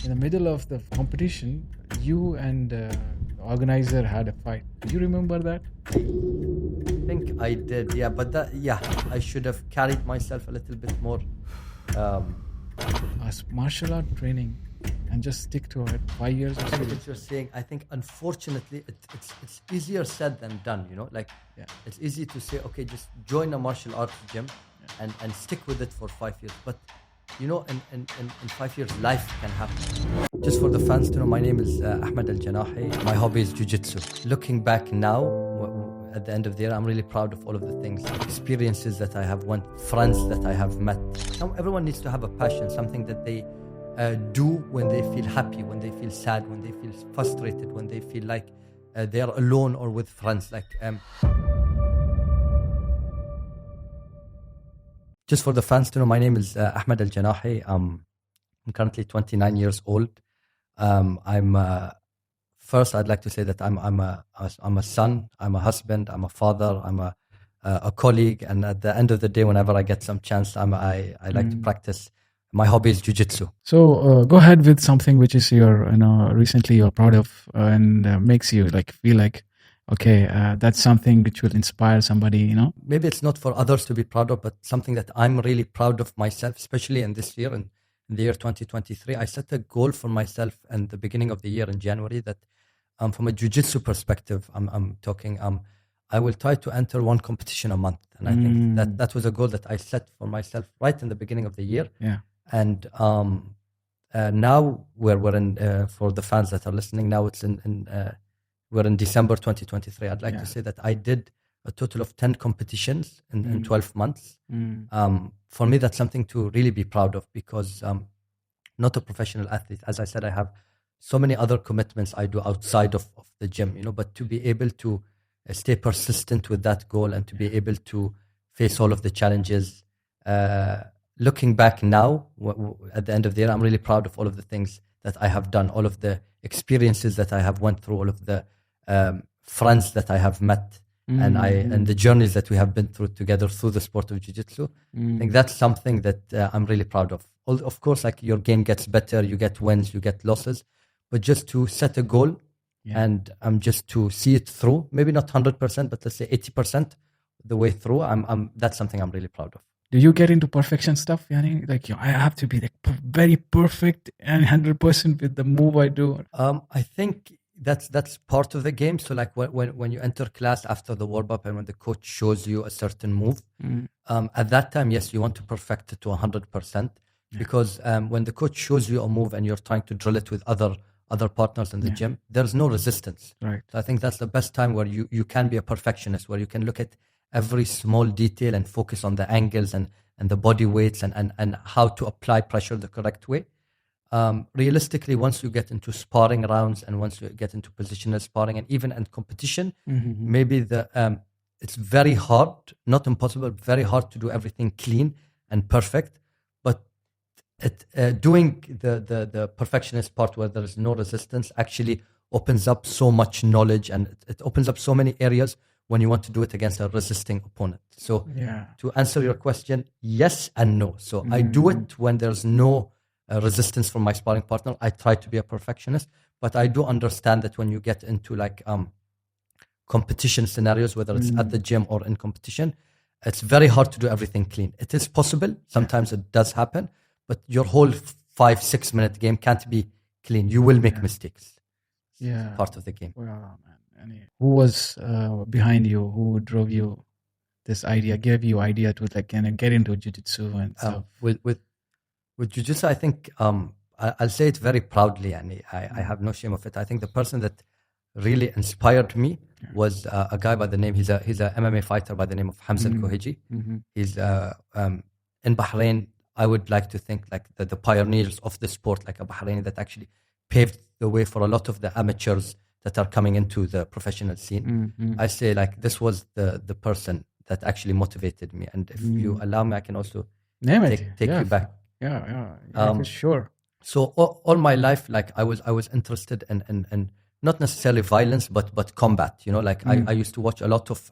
in the middle of the competition, you and the organizer had a fight. Do you remember that? I think I did, yeah. But I should have carried myself a little bit more. As martial art training, and just stick to it. 5 years or so. What you're saying, I think, unfortunately, it's easier said than done. It's easy to say, okay, just join a martial arts gym and stick with it for 5 years. But in 5 years, life can happen. Just for the fans to know, my name is Ahmed Janahi. My hobby is Jiu-Jitsu. Looking back now, at the end of the year, I'm really proud of all of the things, experiences that I have went, friends that I have met. Everyone needs to have a passion, something that they do when they feel happy, when they feel sad, when they feel frustrated, when they feel like they are alone or with friends. Just for the fans to know, my name is Ahmed Janahi. I'm currently 29 years old. First, I'd like to say that I'm a son, I'm a husband, I'm a father, I'm a colleague, and at the end of the day, whenever I get some chance, I like to practice. My hobby is Jiu-Jitsu. So go ahead with something which is recently you're proud of and makes you feel like, okay, that's something which will inspire somebody. Maybe it's not for others to be proud of, but something that I'm really proud of myself, especially in this year, in the year 2023. I set a goal for myself in the beginning of the year in January that from a Jiu-Jitsu perspective, I'm talking, I will try to enter one competition a month. And I think that was a goal that I set for myself right in the beginning of the year. Yeah. And now we're in, for the fans that are listening, now it's we're in December 2023. I'd like to say that I did a total of 10 competitions in 12 months. For me, that's something to really be proud of because not a professional athlete. As I said, I have so many other commitments I do outside of the gym, but to be able to stay persistent with that goal and to be able to face all of the challenges. Looking back now, at the end of the year, I'm really proud of all of the things that I have done, all of the experiences that I have went through, all of the friends that I have met, and the journeys that we have been through together through the sport of Jiu-Jitsu. I think that's something that I'm really proud of. Of course, your game gets better, you get wins, you get losses, but just to set a goal and just to see it through, maybe not 100%, but let's say 80% the way through, that's something I'm really proud of. Do you get into perfection stuff? I have to be very perfect and 100% with the move I do. I think that's part of the game. So when you enter class after the warm up and when the coach shows you a certain move, at that time, yes, you want to perfect it to 100%. Because when the coach shows you a move and you're trying to drill it with other partners in the gym, there's no resistance. Right. So I think that's the best time where you can be a perfectionist, where you can look at every small detail and focus on the angles and the body weights and how to apply pressure the correct way. Realistically, once you get into sparring rounds and once you get into positional sparring and even in competition, maybe it's very hard, not impossible, very hard to do everything clean and perfect. But doing the perfectionist part where there is no resistance actually opens up so much knowledge and it opens up so many areas when you want to do it against a resisting opponent. So to answer your question, yes and no. So I do it when there's no resistance from my sparring partner. I try to be a perfectionist, but I do understand that when you get into competition scenarios, whether it's at the gym or in competition, it's very hard to do everything clean. It is possible. Sometimes it does happen, but your whole 5-6 minute game can't be clean. You will make mistakes. It's part of the game. Wow, man. Who was behind you? Who drove you this idea? Gave you idea to get into jiu-jitsu and stuff? With jiu-jitsu, I think I'll say it very proudly, and I have no shame of it. I think the person that really inspired me was a guy by the name. He's a MMA fighter by the name of Hamza Al-Kohiji. He's in Bahrain. I would like to think the pioneers of the sport, like a Bahraini that actually paved the way for a lot of the amateurs that are coming into the professional scene. I say this was the person that actually motivated me. And if you allow me, I can also take you back. For sure. So all my life, I was interested in not necessarily violence, but combat. I used to watch a lot of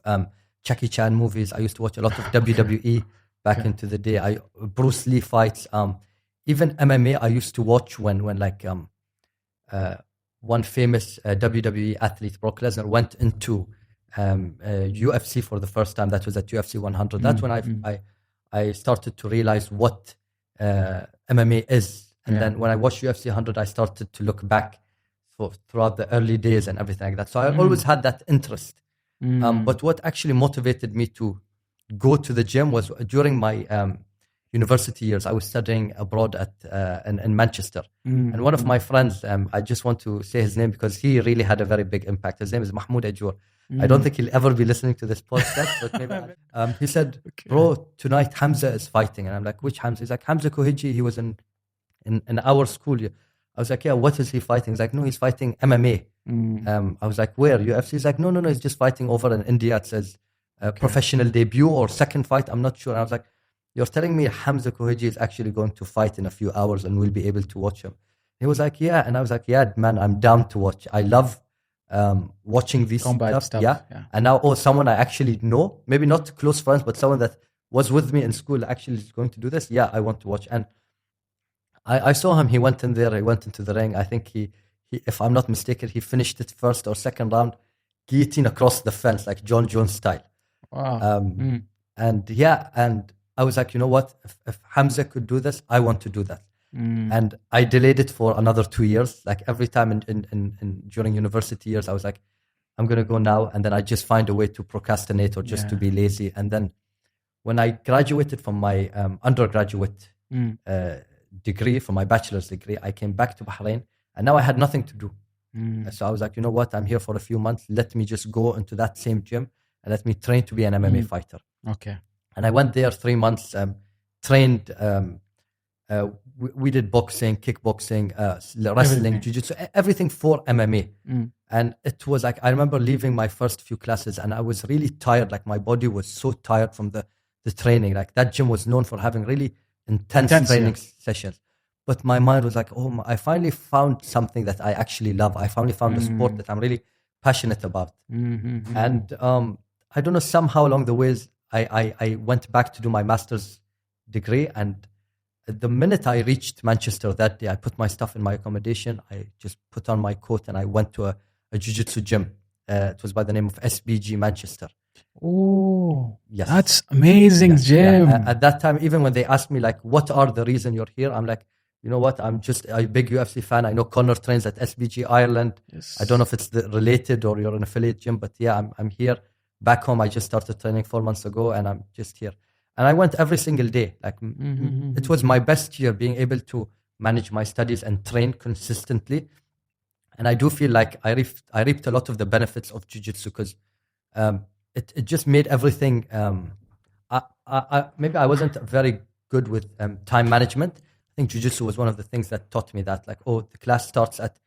Jackie Chan movies. I used to watch a lot of WWE back into the day. Bruce Lee fights. even MMA, I used to watch when like one famous WWE athlete, Brock Lesnar, went into UFC for the first time. That was at UFC 100. That's when I started to realize what MMA is. And then when I watched UFC 100, I started to look back throughout the early days and everything like that. So I always had that interest. But what actually motivated me to go to the gym was during my university years. I was studying abroad in Manchester. And one of my friends, I just want to say his name because he really had a very big impact. His name is Mahmoud Ajour. I don't think he'll ever be listening to this podcast, but maybe he said, bro, tonight Hamza is fighting. And I'm like, which Hamza? He's like, Hamza Kohiji. He was in our school. I was like, yeah, what is he fighting? He's like, no, he's fighting MMA. I was like, where? UFC? He's like, no, he's just fighting over in India. It says professional debut or second fight. I'm not sure. And I was like, you're telling me Hamza Kohiji is actually going to fight in a few hours and we'll be able to watch him? He was like, yeah. And I was like, yeah, man, I'm down to watch. I love watching these combat stuff. Yeah. And now, someone I actually know, maybe not close friends, but someone that was with me in school actually is going to do this. Yeah, I want to watch. And I saw him. He went in there. He went into the ring. I think he, if I'm not mistaken, he finished it first or second round, guillotine across the fence, like John Jones style. Wow. And yeah, and I was like, you know what? If Hamza could do this, I want to do that. And I delayed it for another 2 years. Like every time in during university years, I was like, I'm going to go now. And then I just find a way to procrastinate or just to be lazy. And then when I graduated from my undergraduate degree, from my bachelor's degree, I came back to Bahrain and now I had nothing to do. So I was like, you know what? I'm here for a few months. Let me just go into that same gym and let me train to be an MMA fighter. Okay. And I went there 3 months, trained. We did boxing, kickboxing, wrestling, jiu-jitsu, everything for MMA. And it was like, I remember leaving my first few classes and I was really tired. Like my body was so tired from the training. Like that gym was known for having really intense training sessions. But my mind was like, oh, I finally found something that I actually love. I finally found a sport that I'm really passionate about. And I don't know, somehow along the ways, I went back to do my master's degree. And the minute I reached Manchester that day, I put my stuff in my accommodation. I just put on my coat and I went to a jiu-jitsu gym. It was by the name of SBG Manchester. Oh, yes, that's amazing, gym. Yeah. At that time, even when they asked me like, what are the reason you're here? I'm like, you know what? I'm just a big UFC fan. I know Connor trains at SBG Ireland. Yes. I don't know if it's related or you're an affiliate gym, but yeah, I'm here. Back home, I just started training 4 months ago and I'm just here. And I went every single day. Like it was my best year being able to manage my studies and train consistently. And I do feel like I reaped a lot of the benefits of jiu-jitsu because it just made everything. Maybe I wasn't very good with time management. I think jiu-jitsu was one of the things that taught me that, like, oh, the class starts at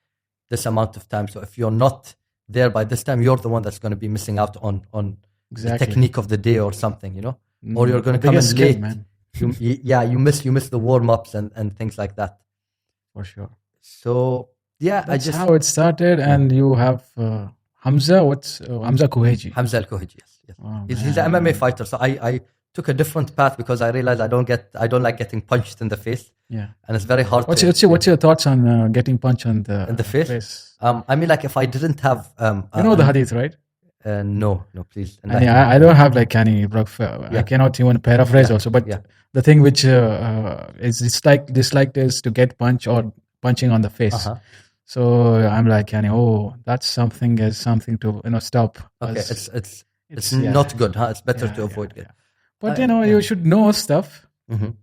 this amount of time. So if you're not there by this time, you're the one that's going to be missing out on the technique of the day or something, you know? Or you're going to come in late. Man. You miss the warm-ups and things like that. For sure. So, yeah. That's how it started. And you have Hamza, Hamza Kohiji. Hamza al-Kohiji, yes. Oh, he's an MMA fighter. So I took a different path because I realized I don't like getting punched in the face. Yeah. And it's very hard. What's your thoughts on getting punched in the face? I mean, like if I didn't have... you know the hadith, right? No, please. I don't have like any... I cannot even paraphrase also. But the thing which is disliked is to get punched or punching on the face. So I'm like, that's something to stop. Okay, it's not good, huh? It's better to avoid it. But you should know stuff,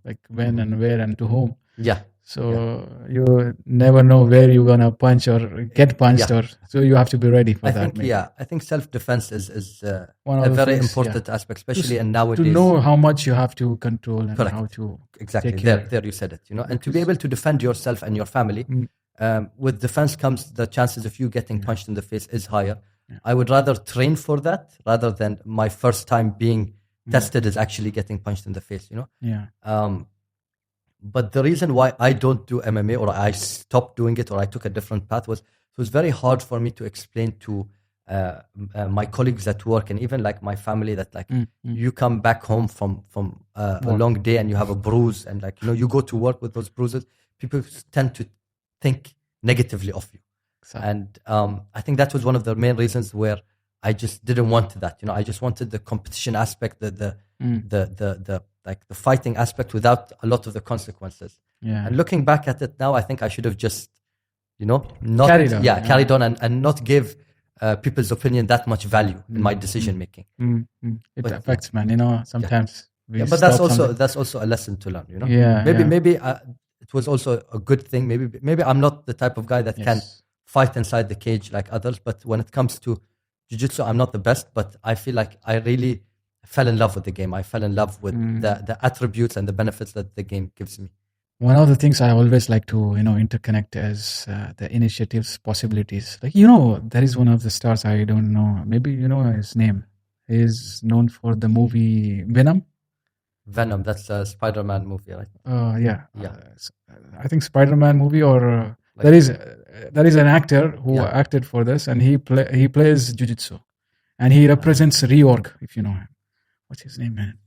like when and where and to whom. Yeah. So you never know where you're gonna punch or get punched, so you have to be ready for that. I think self-defense is one of a very important aspect, especially in nowadays. To know how much you have to control and how to take care. There you said it. And to be able to defend yourself and your family. With defense comes the chances of you getting punched in the face is higher. I would rather train for that rather than my first time being tested is actually getting punched in the face. But the reason why I don't do MMA or I stopped doing it or I took a different path was it was very hard for me to explain to my colleagues at work, and even like my family, that like you come back home from a long day and you have a bruise, and like, you know, you go to work with those bruises, people tend to think negatively of you. Exactly. And I think that was one of the main reasons where I just didn't want that. You know, I just wanted the competition aspect, the like the fighting aspect without a lot of the consequences. Yeah. And looking back at it now, I think I should have just, you know, not carried on and not give people's opinion that much value in my decision making. It affects, man. You know, sometimes. Yeah, but that's also a lesson to learn. You know, maybe it was also a good thing. Maybe I'm not the type of guy that can fight inside the cage like others. But when it comes to jiu-jitsu, I'm not the best. But I feel like I really fell in love with the game. I fell in love with the attributes and the benefits that the game gives me. One of the things I always like to, you know, interconnect is the initiatives, possibilities. Like, you know, there is one of the stars, I don't know, maybe you know his name. He is known for the movie Venom. Venom, that's a Spider-Man movie, right? Yeah. I think Spider-Man movie, or there is an actor who acted for this, and he plays jiu-jitsu, and he represents Reorg, if you know him. What's his name, man?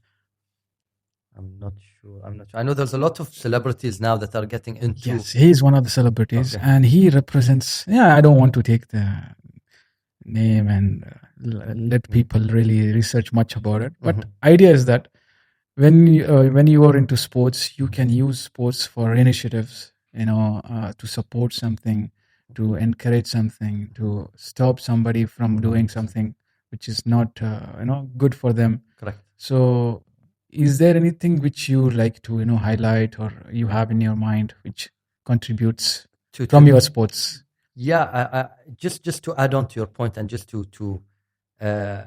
I'm not sure. I know there's a lot of celebrities now that are getting into. Yes, he's one of the celebrities, and he represents. Yeah, I don't want to take the name and let people really research much about it. But idea is that when you are into sports, you can use sports for initiatives. You know, to support something, to encourage something, to stop somebody from doing something which is not good for them. Correct. So, is there anything which you like to highlight, or you have in your mind which contributes from your sports? Yeah, just to add on to your point, and just to I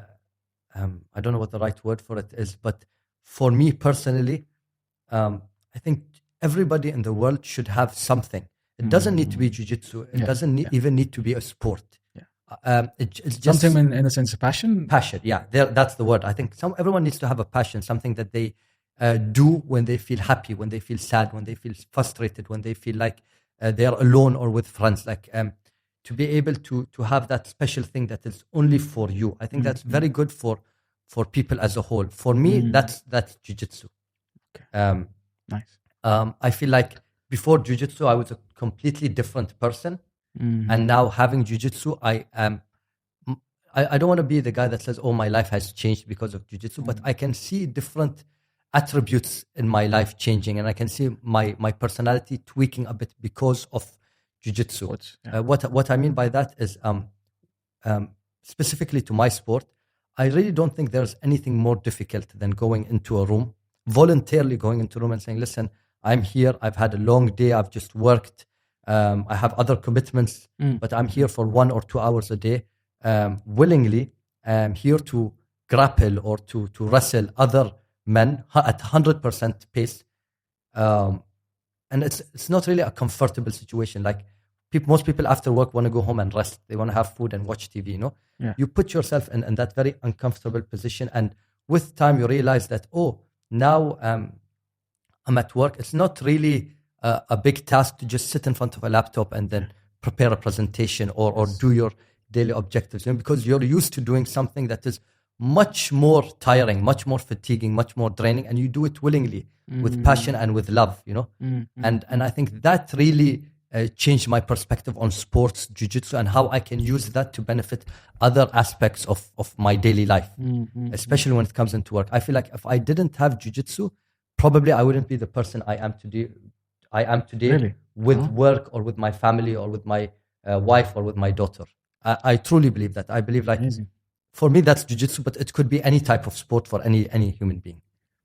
don't know what the right word for it is, but for me personally, I think everybody in the world should have something. It doesn't need to be jiu-jitsu. It doesn't even need to be a sport. It's just something in a sense of passion. Yeah, that's the word. I think everyone needs to have a passion, something that they do when they feel happy, when they feel sad, when they feel frustrated, when they feel like they are alone or with friends. Like to be able to have that special thing that is only for you. I think that's very good for people as a whole. For me, that's jiu-jitsu. Okay. Nice. I feel like before jiu-jitsu, I was a completely different person. And now having jiu-jitsu, I don't want to be the guy that says, oh, my life has changed because of jiu-jitsu, but I can see different attributes in my life changing, and I can see my personality tweaking a bit because of jiu-jitsu. What I mean by that is specifically to my sport, I really don't think there's anything more difficult than going into a room, voluntarily going into a room and saying, listen, I'm here, I've had a long day, I've just worked, I have other commitments, but I'm here for 1 or 2 hours a day, willingly here to grapple or to wrestle other men at 100% pace. And it's not really a comfortable situation. Like most people after work want to go home and rest. They want to have food and watch TV, you know? Yeah. You put yourself in that very uncomfortable position. And with time, you realize that, now I'm at work. It's not really a big task to just sit in front of a laptop and then prepare a presentation or do your daily objectives, because you're used to doing something that is much more tiring, much more fatiguing, much more draining, and you do it willingly with passion and with love, and I think that really changed my perspective on sports, jiu-jitsu, and how I can use that to benefit other aspects of my daily life, especially when it comes into work. I feel like if I didn't have jiu-jitsu, probably I wouldn't be the person I am today Really? with work or with my family or with my wife or with my daughter. I truly believe that. I believe like Amazing. For me that's jiu-jitsu, but it could be any type of sport for any human being.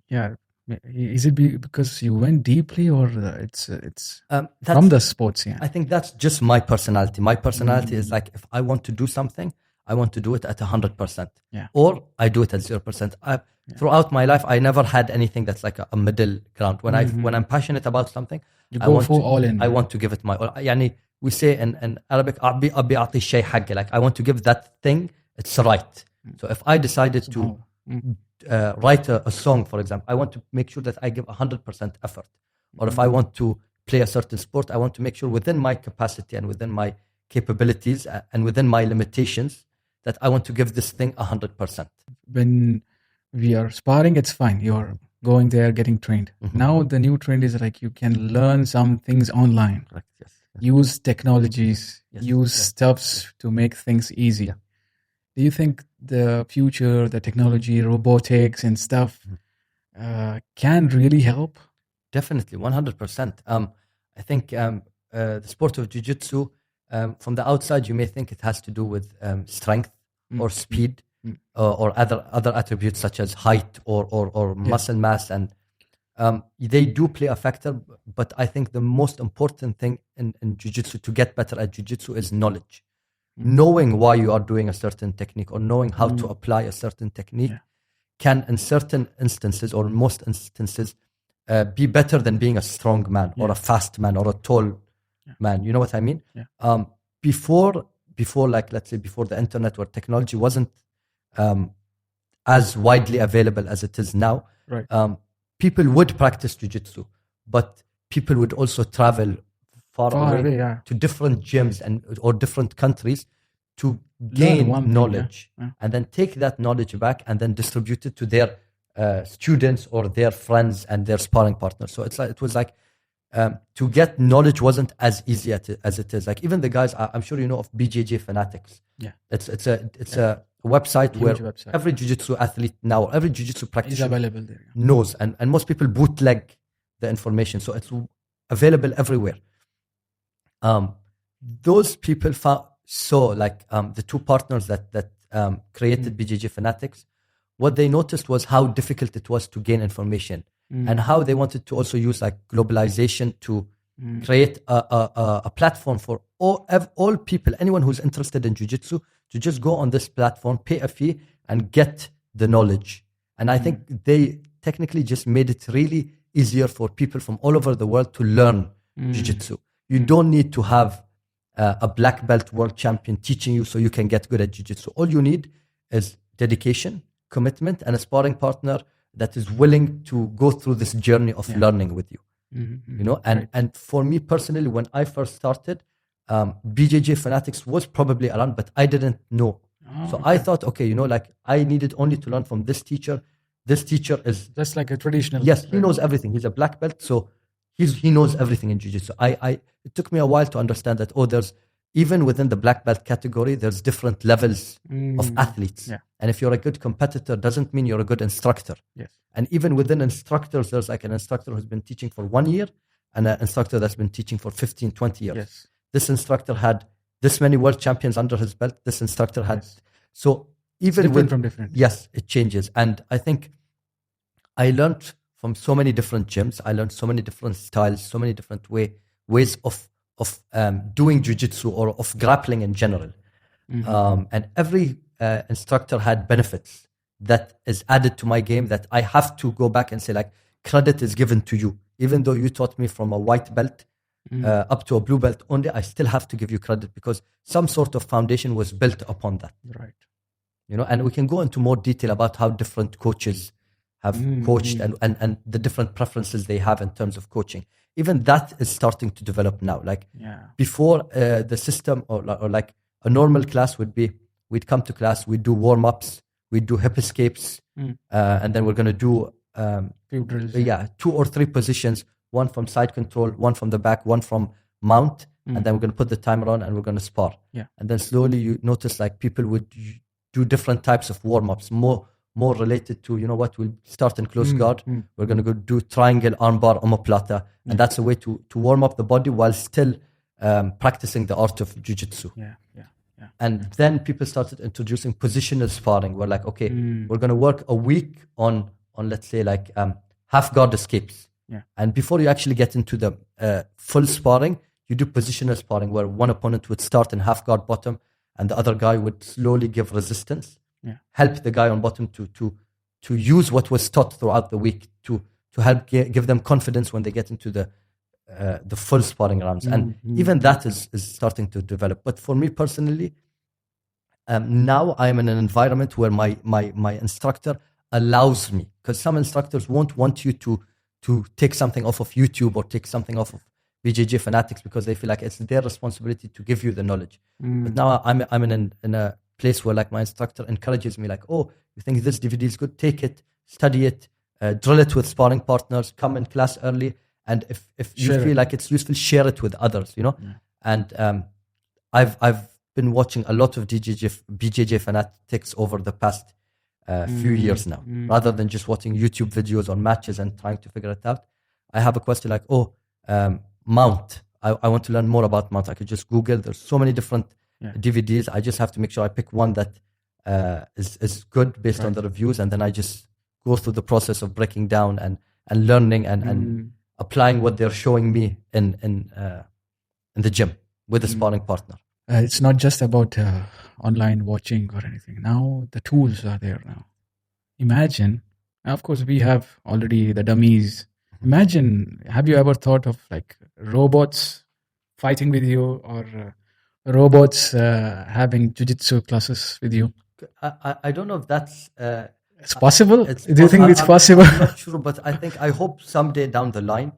Yeah. Is it because you went deeply, or it's from the sports? Yeah. I think that's just my personality. My personality is like, if I want to do something, I want to do it at 100%. Yeah. Or I do it at 0%. Throughout my life, I never had anything that's like a middle ground. When I'm passionate about something, I want to all in. I want to give it my all. Yani, we say in Arabic, like I want to give that thing its right. So if I decided to write a song, for example, I want to make sure that I give 100% effort. Or if I want to play a certain sport, I want to make sure within my capacity and within my capabilities and within my limitations that I want to give this thing 100%. When we are sparring, it's fine. You're going there, getting trained. Now the new trend is like you can learn some things online. Correct. Yes. Use technologies, use stuffs to make things easy. Do you think the future, the technology, robotics and stuff can really help? Definitely, 100%. I think the sport of jiu-jitsu, from the outside, you may think it has to do with strength or speed or other attributes such as height or muscle mass, and they do play a factor. But I think the most important thing in jiu-jitsu to get better at jiu-jitsu is knowledge. Knowing why you are doing a certain technique or knowing how to apply a certain technique can, in certain instances or most instances, be better than being a strong man or a fast man or a tall man. You know what I mean? Before, like, let's say before the internet, where technology wasn't as widely available as it is now, people would practice jiu-jitsu, but people would also travel far away to different gyms or different countries to gain knowledge and then take that knowledge back and then distribute it to their students or their friends and their sparring partners. So it was like to get knowledge wasn't as easy as it is. Like even the guys, I'm sure you know of BJJ Fanatics. It's a website where every jiu-jitsu athlete now, every jiu-jitsu practitioner available there, knows, and most people bootleg the information, so it's available everywhere. Those people saw like the two partners that created BJJ Fanatics. What they noticed was how difficult it was to gain information and how they wanted to also use like globalization to create a platform for all people, anyone who's interested in jiu-jitsu, to just go on this platform, pay a fee and get the knowledge. And I think they technically just made it really easier for people from all over the world to learn jiu-jitsu. You don't need to have a black belt world champion teaching you so you can get good at jiu-jitsu. All you need is dedication, commitment, and a sparring partner that is willing to go through this journey of learning with you. You know, and for me personally, when I first started, BJJ Fanatics was probably around, but I didn't know. I thought, okay, you know, like I needed only to learn from this teacher. This teacher is just like a traditional. Yes, he knows everything. He's a black belt, so he knows everything in jiu-jitsu. It took me a while to understand that, there's, even within the black belt category, there's different levels of athletes. And if you're a good competitor, doesn't mean you're a good instructor. And even within instructors, there's like an instructor who's been teaching for 1 year and an instructor that's been teaching for 15, 20 years. This instructor had this many world champions under his belt. This instructor had, so even different from different. Yes, it changes. And I think I learned from so many different gyms. I learned so many different styles, so many different ways of doing jiu-jitsu or of grappling in general. And every instructor had benefits that is added to my game that I have to go back and say, like, credit is given to you. Even though you taught me from a white belt up to a blue belt only, I still have to give you credit because some sort of foundation was built upon that. You know, and we can go into more detail about how different coaches have coached and the different preferences they have in terms of coaching. Even that is starting to develop now. Like before, the system or like a normal class would be, we'd come to class, we'd do warm-ups, we'd do hip escapes, and then we're going to do 2 or 3 positions, one from side control, one from the back, one from mount, and then we're going to put the timer on and we're going to spar. And then slowly you notice like people would do different types of warm-ups, more related to, you know what, we'll start in close guard. We're going to go do triangle, armbar, omoplata. And that's a way to warm up the body while still practicing the art of jiu-jitsu. And then people started introducing positional sparring. We're like, okay, we're going to work a week on let's say like half guard escapes. And before you actually get into the full sparring, you do positional sparring where one opponent would start in half guard bottom and the other guy would slowly give resistance. Help the guy on bottom to use what was taught throughout the week to help give them confidence when they get into the full sparring rounds. And even that is starting to develop. But for me personally, now I'm in an environment where my instructor allows me, because some instructors won't want you to take something off of YouTube or take something off of BJJ Fanatics because they feel like it's their responsibility to give you the knowledge. But now I'm in place where like my instructor encourages me, like, oh, you think this DVD is good, take it, study it, drill it with sparring partners, come in class early, and if you feel like it's useful, share it with others, you know. And I've been watching a lot of BJJ fanatics over the past few years now, rather than just watching YouTube videos on matches and trying to figure it out. I have a question like, mount. I want to learn more about mount. I could just Google. There's so many different DVDs. I just have to make sure I pick one that is good based on the reviews, and then I just go through the process of breaking down and learning and applying what they're showing me in the gym with a sparring partner. It's not just about online watching or anything. Now the tools are there now. Imagine, of course, we have already the dummies. Imagine, have you ever thought of like robots fighting with you, or robots having jiu-jitsu classes with you? I don't know if that's... it's possible? Do you think it's possible? I'm not sure, but I hope someday down the line,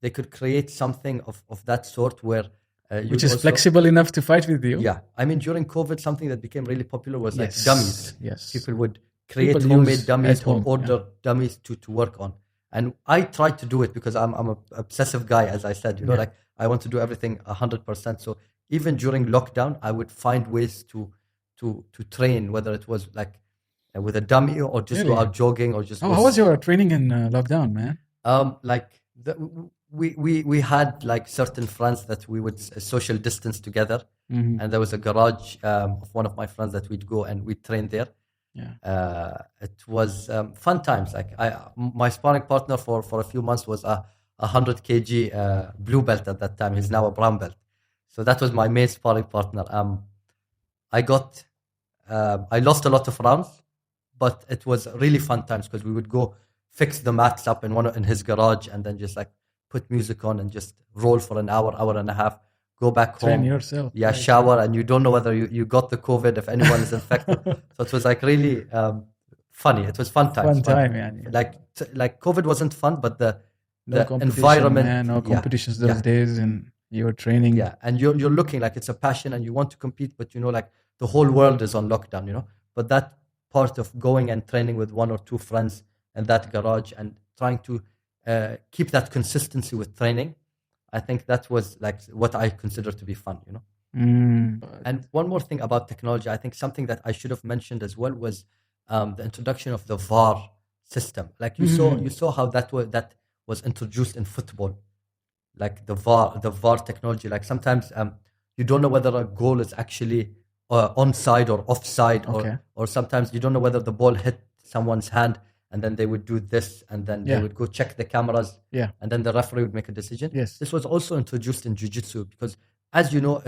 they could create something of that sort where... which is flexible enough to fight with you. Yeah. I mean, during COVID, something that became really popular was like dummies. Yes. People would create homemade dummies or order dummies to work on. And I tried to do it because I'm an obsessive guy, as I said, you know, like I want to do everything 100%. So even during lockdown, I would find ways to train, whether it was like with a dummy or just go out jogging or just... how was your training in lockdown, man? We had like certain friends that we would social distance together, and there was a garage of one of my friends that we'd go and we'd train there. It was fun times. Like my sparring partner for a few months was a 100 kg blue belt at that time. He's now a brown belt. So that was my main sparring partner. I lost a lot of rounds, but it was really fun times because we would go fix the mats up in his garage and then just like put music on and just roll for an hour and a half, go back home. Train yourself. Yeah, shower, and you don't know whether you got the COVID, if anyone is infected. So it was like really funny. It was fun times. Fun time, yeah. Like COVID wasn't fun, but the environment. Man, no competitions those days, and you were training. Yeah, and you're looking like it's a passion and you want to compete, but you know, like the whole world is on lockdown, you know. But that part of going and training with one or two friends in that garage and trying to keep that consistency with training, I think that was like what I consider to be fun, you know. And one more thing about technology, I think something that I should have mentioned as well was the introduction of the VAR system. Like you saw how that was introduced in football, like the VAR technology. Like sometimes you don't know whether a goal is actually onside or offside, or sometimes you don't know whether the ball hit someone's hand. And then they would do this, and then they would go check the cameras, and then the referee would make a decision. This was also introduced in Jiu-Jitsu because, as you know,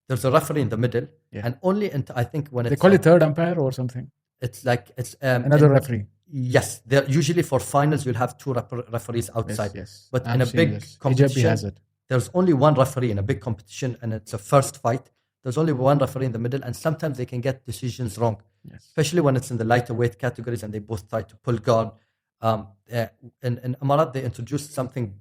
there's a referee in the middle, and only I think when they call it third umpire or something. It's like it's another referee. Yes, they're usually for finals you'll have two referees outside. Yes. But in a big competition, there's only one referee in a big competition, and it's a first fight. There's only one referee in the middle, and sometimes they can get decisions wrong, especially when it's in the lighter weight categories and they both try to pull guard. In Amarat, they introduced something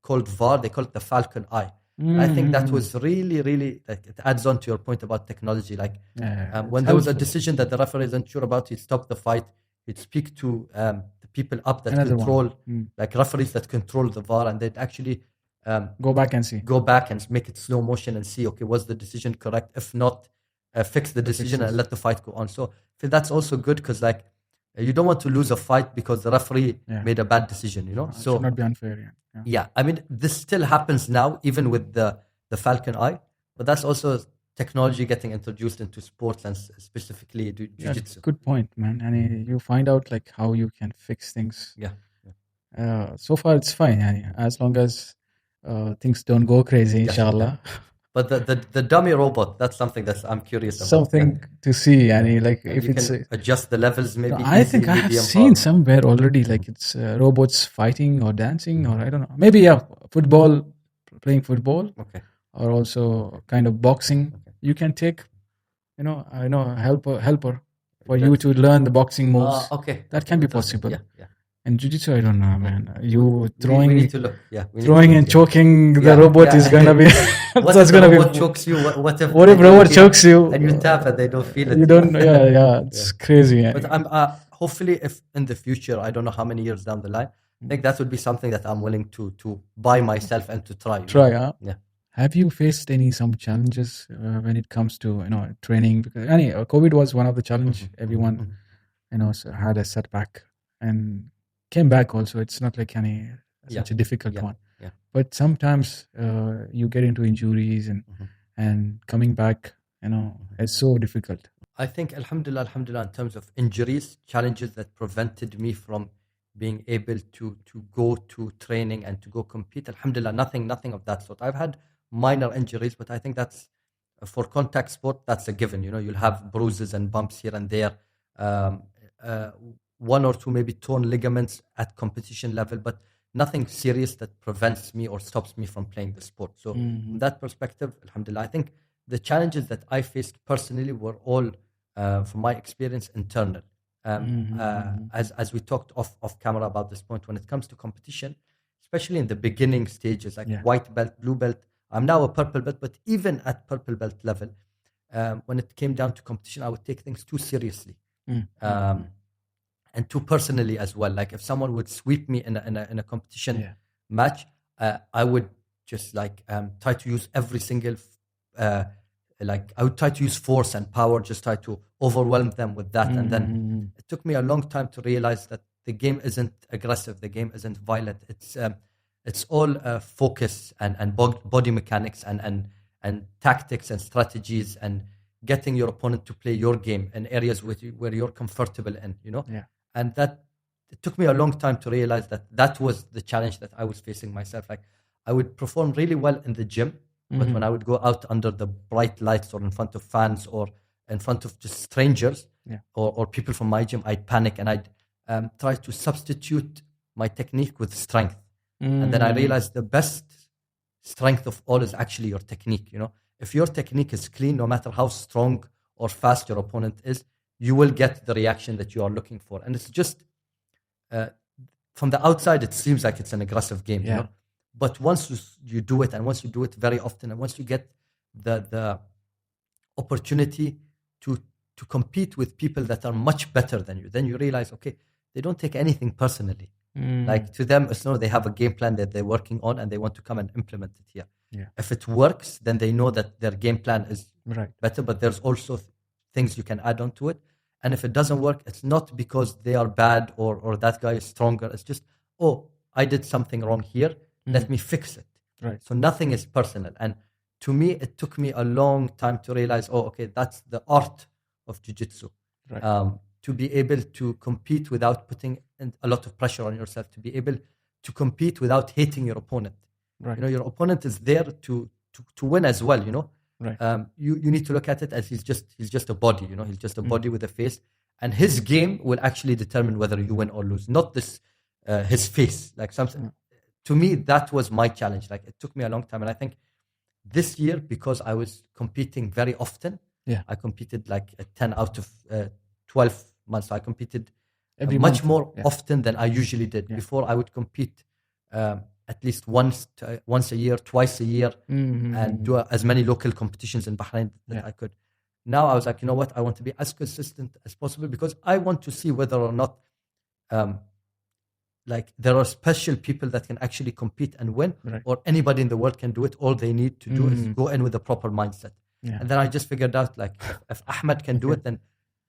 called VAR. They call it the Falcon Eye. I think that was really, really, like, it adds on to your point about technology. Like when there was a decision that the referee isn't sure about, he'd stop the fight. He'd speak to the people up that control, like referees that control the VAR, and they'd actually go back and make it slow motion and see, okay, was the decision correct? If not, fix the decision and let the fight go on. So I think that's also good because like you don't want to lose a fight because the referee made a bad decision, you know. So it should not be unfair. Yeah, I mean, this still happens now, even with the Falcon Eye, but that's also technology getting introduced into sports and specifically Jiu-Jitsu. Good point, man. And you find out like how you can fix things. So far it's fine, as long as things don't go crazy, inshallah. But the dummy robot, that's something that I'm curious about. Something to see, like if you it's can adjust the levels, maybe. I think I have seen somewhere already, like it's robots fighting or dancing, or I don't know. Maybe playing football, or also kind of boxing. You can take, a helper for you to learn the boxing moves. That can be possible. In jiu-jitsu, I don't know, man. You throwing, we need to look. Yeah, throwing and choking the robot is gonna be. What if the robot chokes you? What if robot chokes you and you tap and they don't feel it? You don't. Yeah. It's crazy. But I'm hopefully, if in the future, I don't know how many years down the line, I think that would be something that I'm willing to buy myself and to try. Huh? Yeah. Have you faced some challenges when it comes to training? Because COVID was one of the challenge. Everyone had a setback and came back. Also, it's not like such a difficult one. Yeah. But sometimes you get into injuries and coming back, it's so difficult. I think alhamdulillah, in terms of injuries, challenges that prevented me from being able to go to training and to go compete, alhamdulillah, nothing of that sort. I've had minor injuries, but I think that's for contact sport, that's a given. You'll have bruises and bumps here and there, one or two maybe torn ligaments at competition level, but nothing serious that prevents me or stops me from playing the sport. So from that perspective, alhamdulillah, I think the challenges that I faced personally were all, from my experience, internal. As we talked off camera about this point, when it comes to competition, especially in the beginning stages, like white belt, blue belt, I'm now a purple belt, but even at purple belt level, when it came down to competition, I would take things too seriously. And too personally as well. Like if someone would sweep me in a competition match, I would just try to use every single I would try to use force and power, just try to overwhelm them with that. And then it took me a long time to realize that the game isn't aggressive, the game isn't violent. It's all focus and body mechanics and tactics and strategies and getting your opponent to play your game in areas where you're comfortable in, And that it took me a long time to realize that was the challenge that I was facing myself. Like I would perform really well in the gym, but when I would go out under the bright lights or in front of fans or in front of just strangers or people from my gym, I'd panic and I'd try to substitute my technique with strength. And then I realized the best strength of all is actually your technique. If your technique is clean, no matter how strong or fast your opponent is, you will get the reaction that you are looking for. And it's just, from the outside, it seems like it's an aggressive game, But once you do it, and once you do it very often, and once you get the opportunity to compete with people that are much better than you, then you realize, okay, they don't take anything personally. Like to them, it's not they have a game plan that they're working on and they want to come and implement it here. If it works, then they know that their game plan is better, but there's also things you can add on to it. And if it doesn't work, it's not because they are bad or that guy is stronger. It's just, I did something wrong here. Let me fix it. So nothing is personal. And to me, it took me a long time to realize, okay, that's the art of jiu-jitsu. To be able to compete without putting a lot of pressure on yourself, to be able to compete without hating your opponent. Your opponent is there to win as well, You need to look at it as he's just a body, he's just a body with a face, and his game will actually determine whether you win or lose, not this his face. Like something to me, that was my challenge. Like it took me a long time, and I think this year, because I was competing very often, I competed like 10 out of 12 months. So I competed much more often than I usually did. Before I would compete at least once a year, twice a year, and do as many local competitions in Bahrain that I could. Now I was like, you know what? I want to be as consistent as possible because I want to see whether or not like there are special people that can actually compete and win, or anybody in the world can do it. All they need to do is go in with a proper mindset. And then I just figured out, like, if Ahmed can do it, then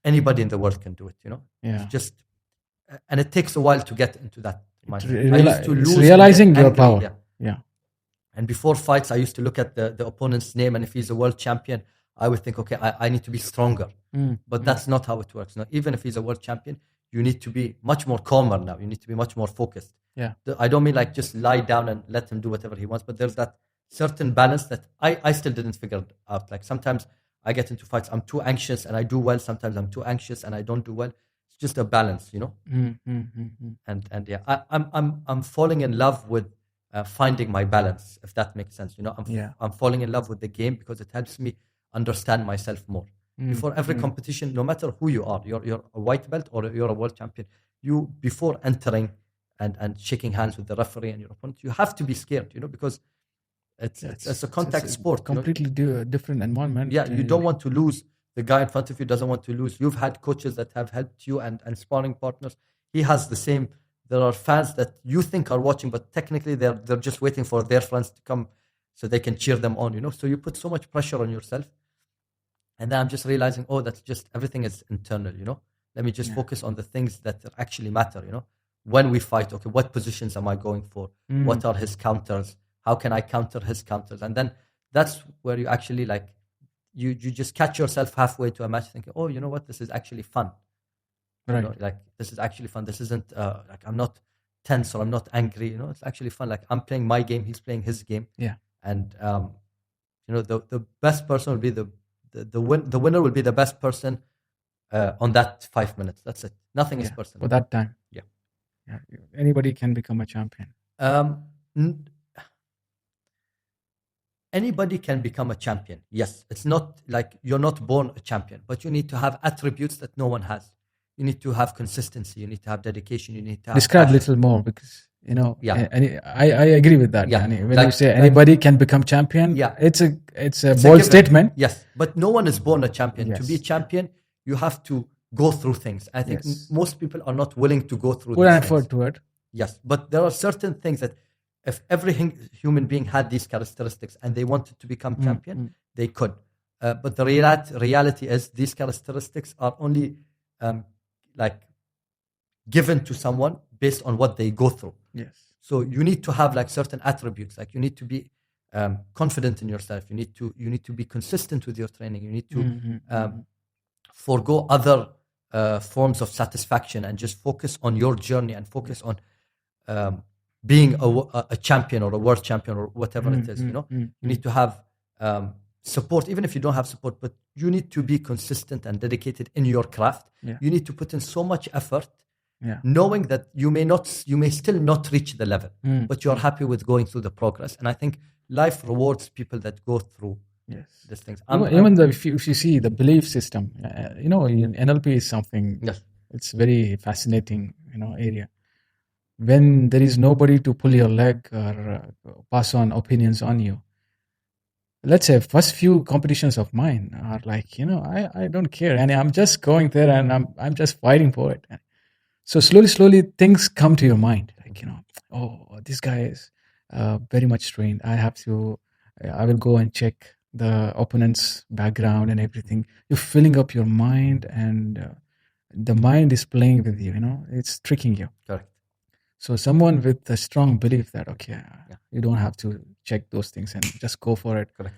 anybody in the world can do it, It's just, and it takes a while to get into that mindset. I used to lose realizing your power. And before fights, I used to look at the opponent's name, and if he's a world champion, I would think, okay, I need to be stronger. But that's not how it works. Now, even if he's a world champion, you need to be much more calmer now. You need to be much more focused. I don't mean like just lie down and let him do whatever he wants, but there's that certain balance that I still didn't figure out. Like sometimes I get into fights, I'm too anxious and I do well. Sometimes I'm too anxious and I don't do well. It's just a balance, And yeah, I'm falling in love with finding my balance, if that makes sense. I'm falling in love with the game because it helps me understand myself more. Before every competition, no matter who you are, you're a white belt or you're a world champion, you, before entering and shaking hands with the referee and your opponent, you have to be scared, because it's a contact sport. Completely different environment. Yeah, you don't want to lose. The guy in front of you doesn't want to lose. You've had coaches that have helped you and sparring partners. He has the same. There are fans that you think are watching, but technically they're just waiting for their friends to come so they can cheer them on, So you put so much pressure on yourself. And then I'm just realizing, that's just everything is internal, Let me just focus on the things that actually matter, When we fight, okay, what positions am I going for? What are his counters? How can I counter his counters? And then that's where you actually you just catch yourself halfway to a match thinking, you know what, this is actually fun. Right. This is actually fun. This isn't I'm not tense or I'm not angry. It's actually fun. I'm playing my game, he's playing his game. Yeah. And the best person will be the winner will be the best person on that 5 minutes. That's it. Nothing is personal. For that time. Yeah. Anybody can become a champion. Anybody can become a champion. Yes. It's not like you're not born a champion, but you need to have attributes that no one has. You need to have consistency. You need to have dedication. You need to have describe a little more, because I agree with that. Yeah. When you say anybody can become champion, it's a bold statement. Yes, but no one is born a champion. Yes. To be a champion, you have to go through things. I think most people are not willing to go through. Put an effort to it. Yes, but there are certain things that if every human being had these characteristics and they wanted to become champion, they could. But the reality is these characteristics are only given to someone based on what they go through. Yes. So you need to have certain attributes. You need to be confident in yourself. You need to be consistent with your training. You need to forego other forms of satisfaction and just focus on your journey and focus on being a champion or a world champion or whatever it is. You need to have support, even if you don't have support, but you need to be consistent and dedicated in your craft. Yeah. You need to put in so much effort, knowing that you may still not reach the level, but you're happy with going through the progress. And I think life rewards people that go through these things. If you see the belief system, NLP is something. Yes. It's very fascinating, area. When there is nobody to pull your leg or pass on opinions on you. Let's say first few competitions of mine are I don't care, and I'm just going there and I'm just fighting for it. So slowly things come to your mind, this guy is very much trained. I will go and check the opponent's background and everything. You're filling up your mind, and the mind is playing with you. It's tricking you. Correct. So someone with a strong belief that you don't have to check those things and just go for it. Correct.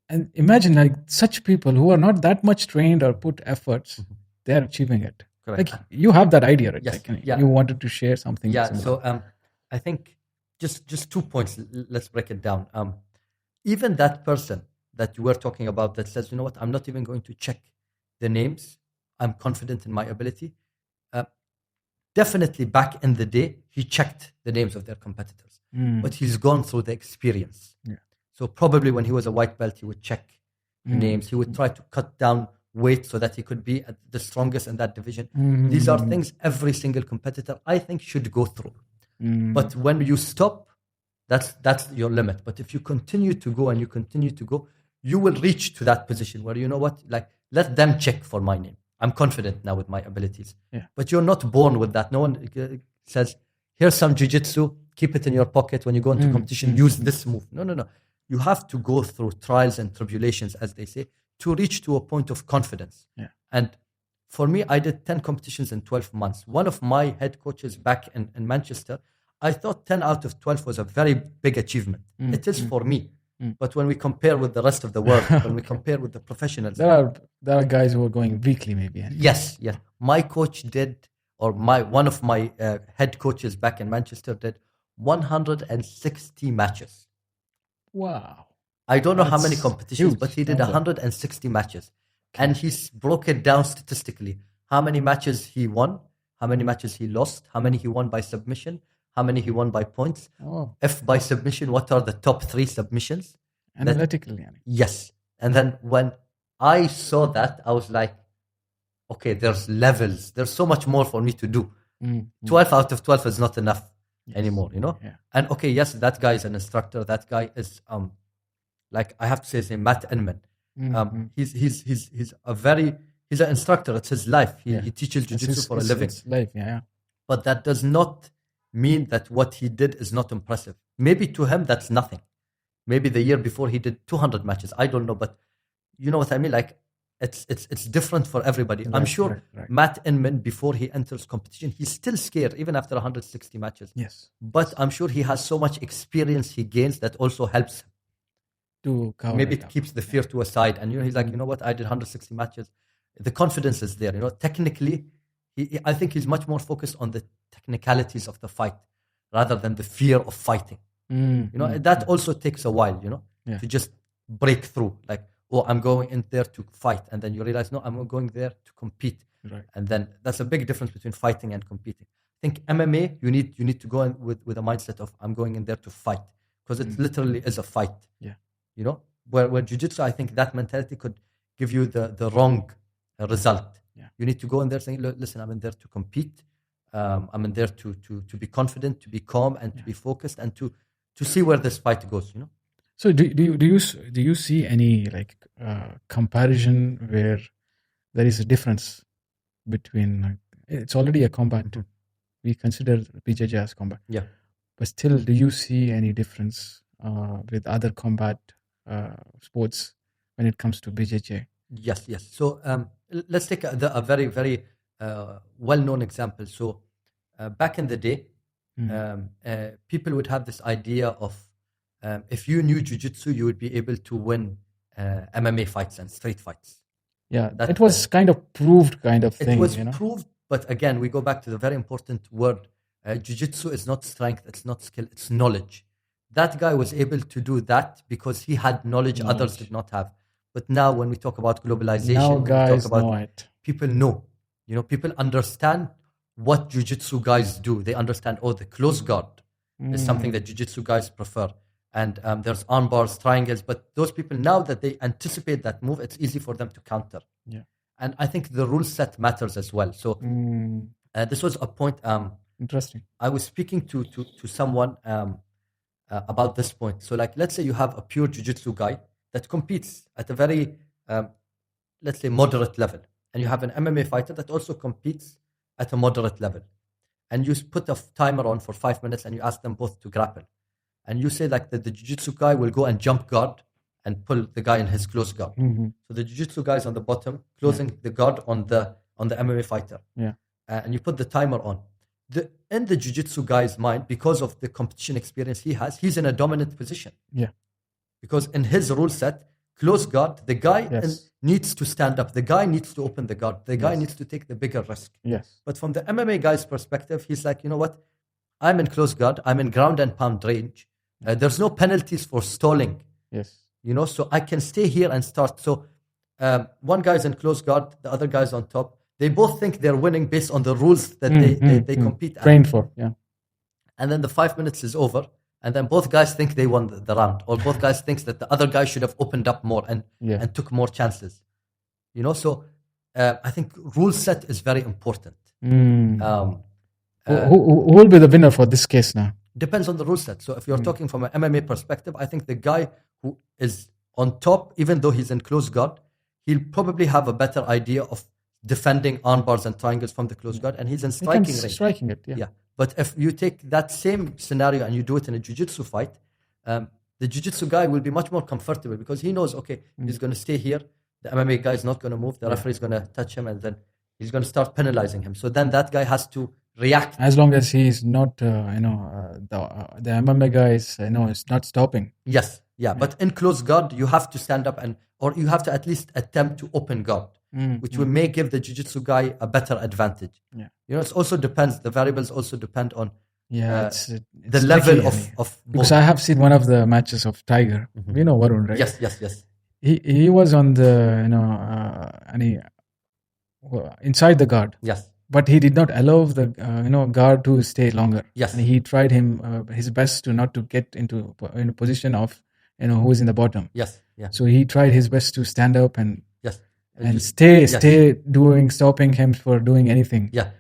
And imagine such people who are not that much trained or put efforts, they're achieving it. Correct. You have that idea, right? Yes. You wanted to share something. Yeah. So I think just 2 points. Let's break it down. Even that person that you were talking about that says, you know what, I'm not even going to check the names. I'm confident in my ability. Definitely back in the day, he checked the names of their competitors, but he's gone through the experience. Yeah. So probably when he was a white belt, he would check the names. He would try to cut down weight so that he could be at the strongest in that division. These are things every single competitor, I think, should go through. But when you stop, that's your limit. But if you continue to go and you continue to go, you will reach to that position where, you know what, let them check for my name. I'm confident now with my abilities. Yeah. But you're not born with that. No one says, here's some jiu-jitsu, keep it in your pocket. When you go into competition, use this move. No. You have to go through trials and tribulations, as they say, to reach to a point of confidence. Yeah. And for me, I did 10 competitions in 12 months. One of my head coaches back in Manchester, I thought 10 out of 12 was a very big achievement. It is for me. But when we compare with the rest of the world, when we compare with the professionals, there are guys who are going weekly, maybe. Yes. My coach did, or one of my head coaches back in Manchester did 160 matches. Wow! I don't know how many competitions, but he did 160 matches, and he's broke it down statistically. How many matches he won? How many matches he lost? How many he won by submission? How many he won by points? Oh. If by submission, what are the top 3 submissions? Analytically. Yes. And then when I saw that, I was like, okay, there's levels. There's so much more for me to do. 12 out of 12 is not enough anymore, you know? Yeah. And okay, yes, that guy is an instructor. That guy is, like I have to say his name, Matt Inman. He's an instructor. It's his life. He teaches jiu-jitsu for a living. It's life, yeah. But that does not mean that what he did is not impressive. Maybe to him, that's nothing. Maybe the year before he did 200 matches. I don't know, but you know what I mean? Like, it's different for everybody. I'm sure Matt Inman, before he enters competition, he's still scared, even after 160 matches. Yes. But I'm sure he has so much experience he gains that also helps him. To cover Maybe it keeps the fear to a side. And he's like, you know what? I did 160 matches. The confidence is there. Technically, I think he's much more focused on the technicalities of the fight rather than the fear of fighting. That also takes a while, to just break through. Like, oh, I'm going in there to fight. And then you realize, no, I'm going there to compete. Right. And then that's a big difference between fighting and competing. I think MMA, you need to go in with a mindset of, I'm going in there to fight. Because it literally is a fight. Yeah. Where jiu-jitsu, I think that mentality could give you the wrong result. Yeah. You need to go in there saying, listen, I'm in there to compete. I'm in there to be confident, to be calm, and to be focused, and to see where this fight goes. So do you see any comparison where there is a difference between it's already a combat? We consider BJJ as combat. Yeah. But still, do you see any difference with other combat sports when it comes to BJJ? Yes. So let's take a very, very well-known example. So back in the day, people would have this idea of if you knew jiu-jitsu, you would be able to win MMA fights and street fights. Yeah, it was kind of proved kind of thing. It was proved, but again, we go back to the very important word. Jiu-jitsu is not strength, it's not skill, it's knowledge. That guy was able to do that because he had knowledge others did not have. But now when we talk about globalization, now guys we talk about know it. People know. People understand what jiu-jitsu guys do. They understand, the close guard is something that jiu-jitsu guys prefer. And there's arm bars, triangles. But those people, now that they anticipate that move, it's easy for them to counter. Yeah. And I think the rule set matters as well. So this was a point. Interesting. I was speaking to someone about this point. So let's say you have a pure jiu-jitsu guy that competes at a very, let's say, moderate level. And you have an MMA fighter that also competes at a moderate level. And you put a timer on for 5 minutes and you ask them both to grapple. And you say that the jiu-jitsu guy will go and jump guard and pull the guy in his close guard. So the jiu-jitsu guy is on the bottom, closing the guard on the MMA fighter. Yeah. And you put the timer on. In the jiu-jitsu guy's mind, because of the competition experience he has, he's in a dominant position. Yeah. Because in his rule set, close guard, the guy needs to stand up. The guy needs to open the guard. The guy needs to take the bigger risk. Yes. But from the MMA guy's perspective, he's like, you know what? I'm in close guard. I'm in ground and pound range. There's no penalties for stalling. Yes. So I can stay here and start. So one guy's in close guard, the other guy's on top. They both think they're winning based on the rules that they compete at. Trained for, yeah. And then the 5 minutes is over. And then both guys think they won the round. Or both guys think that the other guy should have opened up more and took more chances. So I think rule set is very important. Who will be the winner for this case now? Depends on the rule set. So if you're talking from an MMA perspective, I think the guy who is on top, even though he's in close guard, he'll probably have a better idea of defending arm bars and triangles from the close guard, and he's in striking range. Striking it, yeah. But if you take that same scenario and you do it in a jiu-jitsu fight, the jiu-jitsu guy will be much more comfortable because he knows, okay, he's going to stay here. The MMA guy is not going to move. The referee is going to touch him, and then he's going to start penalizing him. So then that guy has to react. As long as he's not, the MMA guy is not stopping. Yes, yeah. But in close guard, you have to stand up or you have to at least attempt to open guard, which may give the jiu-jitsu guy a better advantage. Yeah. It also depends. The variables also depend on it's the level tricky, of because I have seen one of the matches of Tiger. You know Varun, right? Yes. He was on the inside the guard. Yes. But he did not allow the guard to stay longer. Yes. And he tried his best not to get into a position of who is in the bottom. Yes. Yeah. So he tried his best to stand up and yes. and stay stopping him for doing anything. Yeah.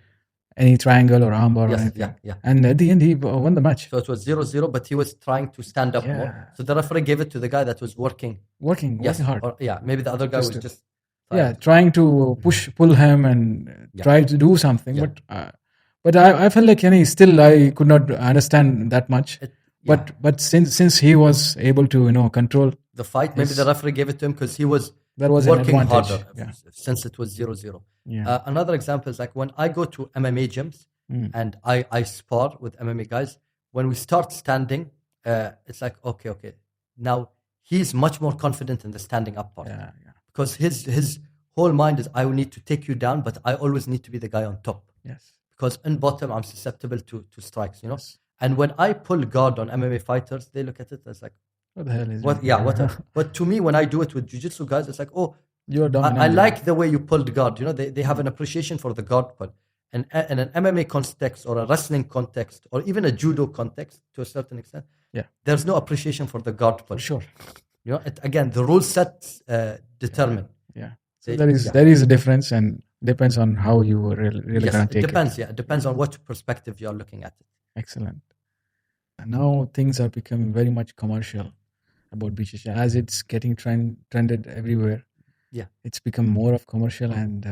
any triangle or armbar or anything. And at the end, he won the match. So it was 0-0, but he was trying to stand up more. So the referee gave it to the guy that was working hard. Or, maybe the other guy was just trying to pull him and try to do something. But I felt like still I could not understand that much. But since he was able to control the fight, maybe the referee gave it to him because he was working harder since it was 0-0. Another example is like when I go to MMA gyms and I spar with MMA guys, when we start standing, it's like, okay. Now he's much more confident in the standing up part. Because his whole mind is, I will need to take you down, but I always need to be the guy on top. Because in bottom, I'm susceptible to strikes, And when I pull guard on MMA fighters, they look at it as like, what the hell is it? But to me, when I do it with jiu-jitsu guys, it's like, oh, you're dominant. I like the way you pulled guard. They have an appreciation for the guard pull. And in an MMA context or a wrestling context or even a judo context to a certain extent, there's no appreciation for the guard pull. For sure. Again, the rule sets determine. So there is a difference and depends on how you really going to take it. It depends on what perspective you're looking at it. Excellent. And now things are becoming very much commercial about BJJ as it's getting trended everywhere. It's become more of commercial and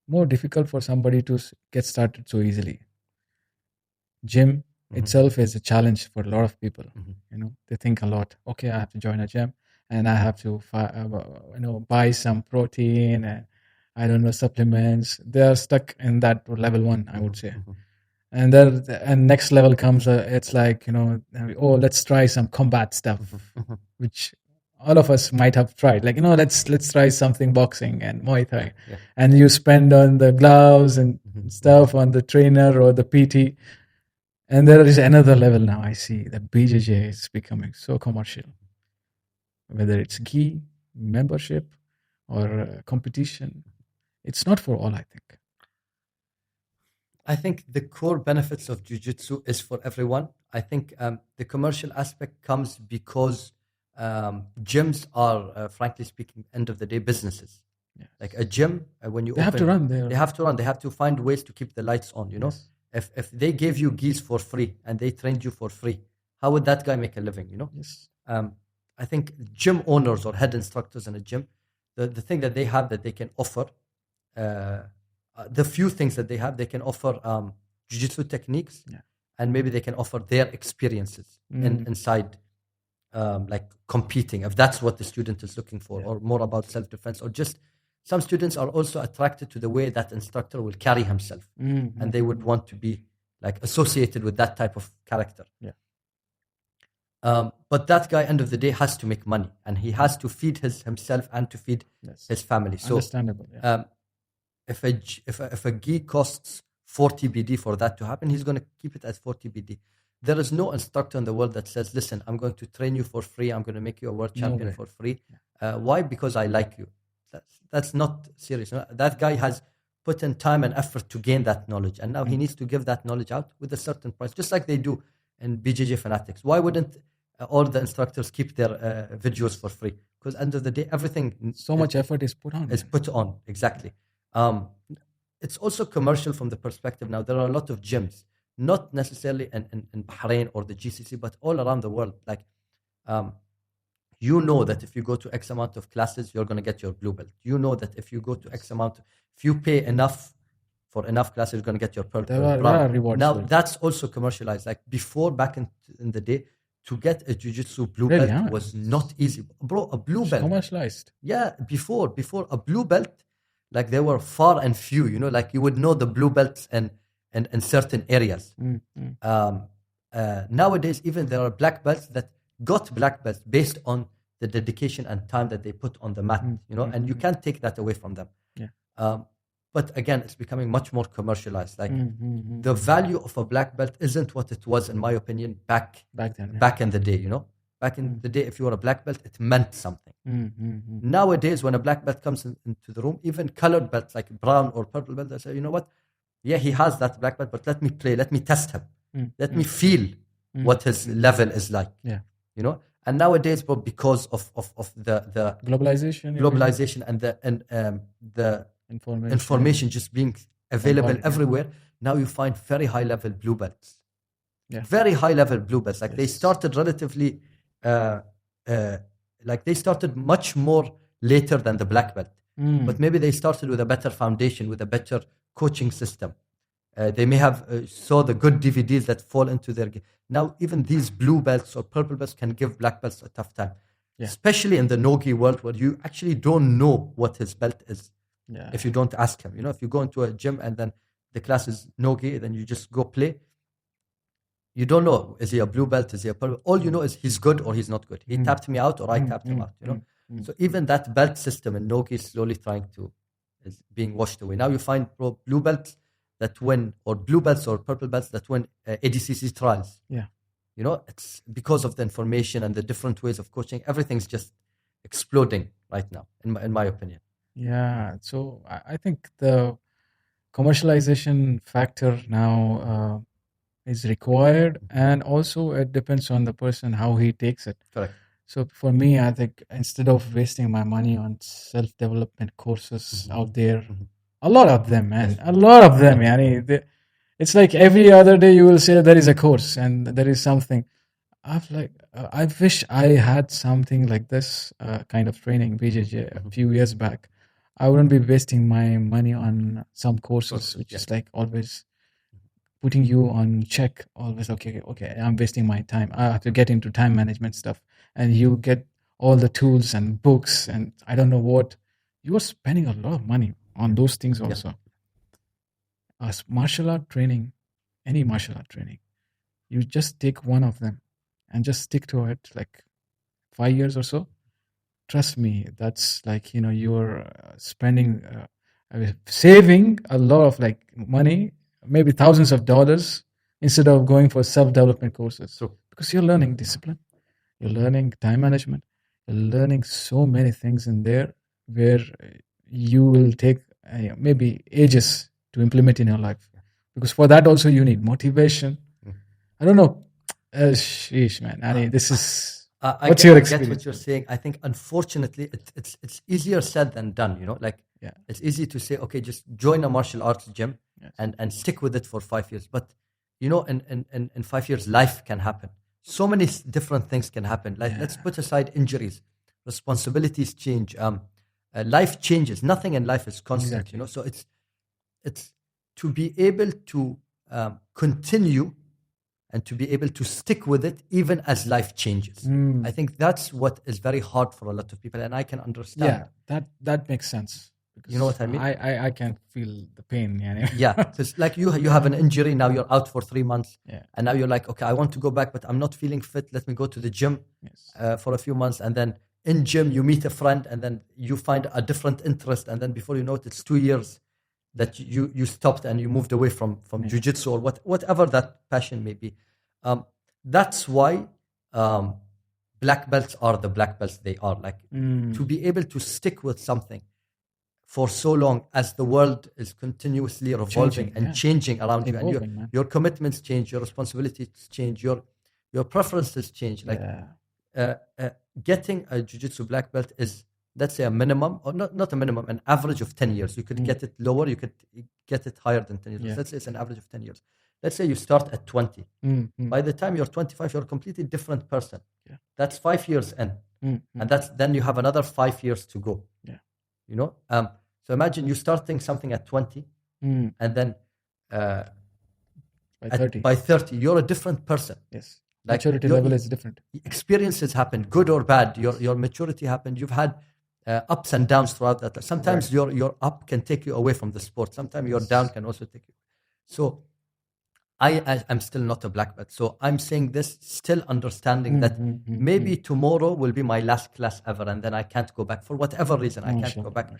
more difficult for somebody to get started so easily. Gym itself is a challenge for a lot of people. They think a lot. Okay, I have to join a gym and I have to buy some protein and I don't know, supplements. They are stuck in that level 1, I would say. And then next level comes, it's like, let's try some combat stuff, which all of us might have tried. Like, let's try something boxing and Muay Thai. And you spend on the gloves and stuff on the trainer or the PT. And there is another level now. I see that BJJ is becoming so commercial. Whether it's gi, membership, or competition, it's not for all, I think. I think the core benefits of jiu-jitsu is for everyone. I think the commercial aspect comes because gyms are, frankly speaking, end of the day, businesses. Like a gym, when you they have to run. They have to run. They have to find ways to keep the lights on. If they gave you gis for free and they trained you for free, how would that guy make a living? I think gym owners or head instructors in a gym, the thing that they have that they can offer, the few things that they have, they can offer jiu-jitsu techniques, and maybe they can offer their experiences inside, like competing, if that's what the student is looking for, or more about self-defense, or just some students are also attracted to the way that instructor will carry himself, and they would want to be like associated with that type of character. But that guy, end of the day, has to make money, and he has to feed himself and to feed his family. So, understandable. If a gi costs 40 BD for that to happen, he's going to keep it as 40 BD. There is no instructor in the world that says, listen, I'm going to train you for free. I'm going to make you a world champion for free. Why? Because I like you. That's not serious. That guy has put in time and effort to gain that knowledge. And now he needs to give that knowledge out with a certain price, just like they do in BJJ Fanatics. Why wouldn't all the instructors keep their videos for free? Because end of the day, everything... So much effort is put on. Is put on, exactly. It's also commercial from the perspective now. There are a lot of gyms, not necessarily in Bahrain or the GCC, but all around the world. Like, you know that if you go to X amount of classes, you're going to get your blue belt. You know that if you go to X amount, if you pay enough for enough classes, you're going to get your purple. There are rewards. Now, that's also commercialized. Like before, back in the day, to get a jiu-jitsu blue belt was not easy. Bro, a blue belt. Commercialized. Yeah, before a blue belt, like they were far and few, like you would know the blue belts in certain areas. Nowadays, even there are black belts that got black belts based on the dedication and time that they put on the mat, and you can't take that away from them. But again, it's becoming much more commercialized. Like the value of a black belt isn't what it was, in my opinion, back in the day, Back in the day, if you were a black belt, it meant something. Nowadays, when a black belt comes into the room, even colored belts like brown or purple belt, they say, you know what? Yeah, he has that black belt, but let me play, let me test him. Let me feel what his level is like. And nowadays, but because of the globalization and the information just being available everywhere, Now you find very high level blue belts. Very high level blue belts. Like they started relatively, like they started much more later than the black belt. But maybe they started with a better foundation, with a better coaching system. They may have saw the good DVDs that fall into their game. Now even these blue belts or purple belts can give black belts a tough time. Especially in the nogi world where you actually don't know what his belt is if you don't ask him. You know, if you go into a gym and then the class is nogi, then you just go play. You don't know, is he a blue belt, is he a purple? All you know is he's good or he's not good. He tapped me out or I tapped him out, you know. So even that belt system in nogi is slowly is being washed away. Now you find blue belts that win, or blue belts or purple belts that win ADCC trials. You know, it's because of the information and the different ways of coaching. Everything's just exploding right now, in my opinion. Yeah. So I think the commercialization factor now is required, and also it depends on the person how he takes it. Correct. So for me, I think instead of wasting my money on self-development courses out there, a lot of them, man, a lot of them, yani, it's like every other day you will say there is a course and there is something. I wish I had something like this kind of training, BJJ, a few years back. I wouldn't be wasting my money on some courses, which is like always putting you on check. Always, okay, I'm wasting my time. I have to get into time management stuff. And you get all the tools and books and I don't know what. You are spending a lot of money on those things also. As martial art training, any martial art training, you just take one of them and just stick to it like 5 years or so. Trust me, that's like, you know, you're spending, saving a lot of like money, maybe thousands of dollars, instead of going for self-development courses. Because you're learning discipline, you're learning time management, you're learning so many things in there where you will take maybe ages to implement in your life. Because for that also you need motivation. I don't know. Sheesh, man. I mean, this is... what's your experience? I get what you're saying. I think, unfortunately, it's easier said than done, you know? Like, it's easy to say, okay, just join a martial arts gym and stick with it for 5 years. But, you know, in 5 years, life can happen. So many different things can happen. Like, let's put aside injuries. Responsibilities change. Life changes. Nothing in life is constant, you know? So it's to be able to continue and to be able to stick with it even as life changes. I think that's what is very hard for a lot of people, and I can understand. Yeah, that makes sense. You know what I mean? I can feel the pain. Yeah, because like you have an injury, now you're out for 3 months, and now you're like, okay, I want to go back, but I'm not feeling fit. Let me go to the gym for a few months, and then in gym you meet a friend, and then you find a different interest, and then before you know it, it's 2 years that you stopped and you moved away from jiu-jitsu or whatever that passion may be. That's why black belts are the black belts they are. Like, to be able to stick with something for so long as the world is continuously revolving and changing around you, and your commitments change, your responsibilities change, your preferences change. Like, getting a jiu-jitsu black belt is, let's say, a minimum, or not a minimum, an average of 10 years. You could get it lower, you could get it higher than 10 years. Let's say it's an average of 10 years. Let's say you start at 20. By the time you're 25, you're a completely different person. That's 5 years in. And then you have another 5 years to go. You know? So imagine you starting something at 20, and then by 30, you're a different person. Yes. Like, maturity level is different. Experiences happen, good or bad. Your maturity happened. You've had ups and downs throughout that. Sometimes your up can take you away from the sport. Sometimes your down can also take you. So I'm still not a black belt. So I'm saying this still understanding that maybe tomorrow will be my last class ever, and then I can't go back for whatever reason. I can't go back.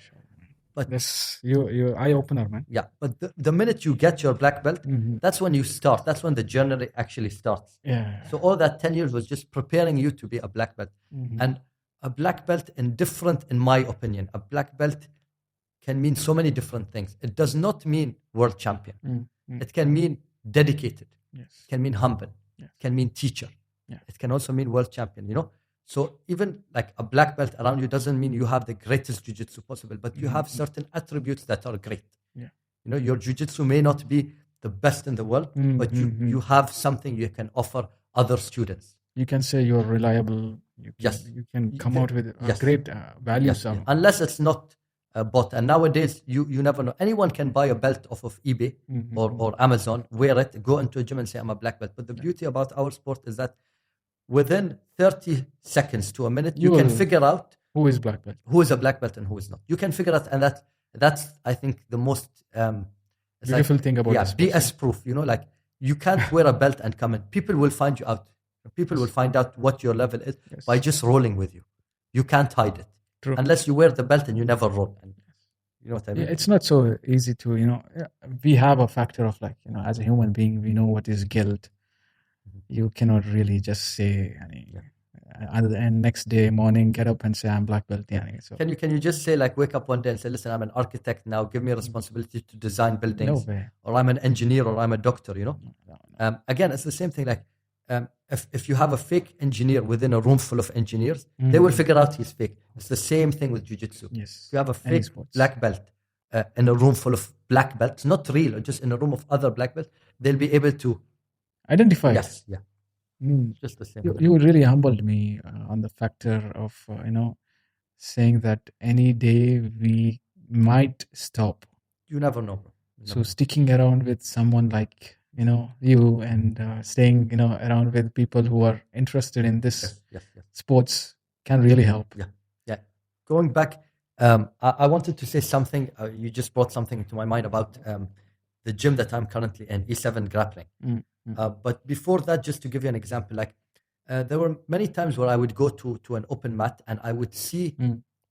But this you eye opener, man. Yeah, but the minute you get your black belt, that's when you start. That's when the journey actually starts. Yeah. So all that 10 years was just preparing you to be a black belt. And a black belt, in my opinion, a black belt can mean so many different things. It does not mean world champion. It can mean dedicated. It can mean humble. It can mean teacher. It can also mean world champion, you know? So even like a black belt around you doesn't mean you have the greatest jiu-jitsu possible, but you have certain attributes that are great. You know, your jiu-jitsu may not be the best in the world, but you have something you can offer other students. You can say you're reliable. You can come out with great values. Unless it's not a bot. And nowadays, you never know. Anyone can buy a belt off of eBay or Amazon, wear it, go into a gym and say, I'm a black belt. But the beauty about our sport is that within 30 seconds to a minute, you can figure out who is black belt, who is a black belt and who is not. You can figure out, and that's I think the most beautiful thing about this. BS proof. Like you can't wear a belt and come in. People will find you out. People will find out what your level is by just rolling with you. You can't hide it. True. Unless you wear the belt and you never roll. And you know what I mean? Yeah, it's not so easy to, we have a factor of like, as a human being, we know what is guilt. You cannot really just say, and next day morning, get up and say, I'm black belt. So. Can you just say, like, wake up one day and say, listen, I'm an architect now, give me a responsibility to design buildings. No way. Or I'm an engineer, or I'm a doctor, No. Again, it's the same thing, like, if you have a fake engineer within a room full of engineers, they will figure out he's fake. It's the same thing with jiu-jitsu. Yes. If you have a fake black belt in a room full of black belts, not real, or just in a room of other black belts, they'll be able to identify. Yes, yeah. Just the same. You really humbled me on the factor of, saying that any day we might stop. You never know. So sticking around with someone like, you and staying, around with people who are interested in this sports can really help. Yeah. Going back, I wanted to say something. You just brought something to my mind about the gym that I'm currently in, E7 Grappling. But before that, just to give you an example, like there were many times where I would go to an open mat and I would see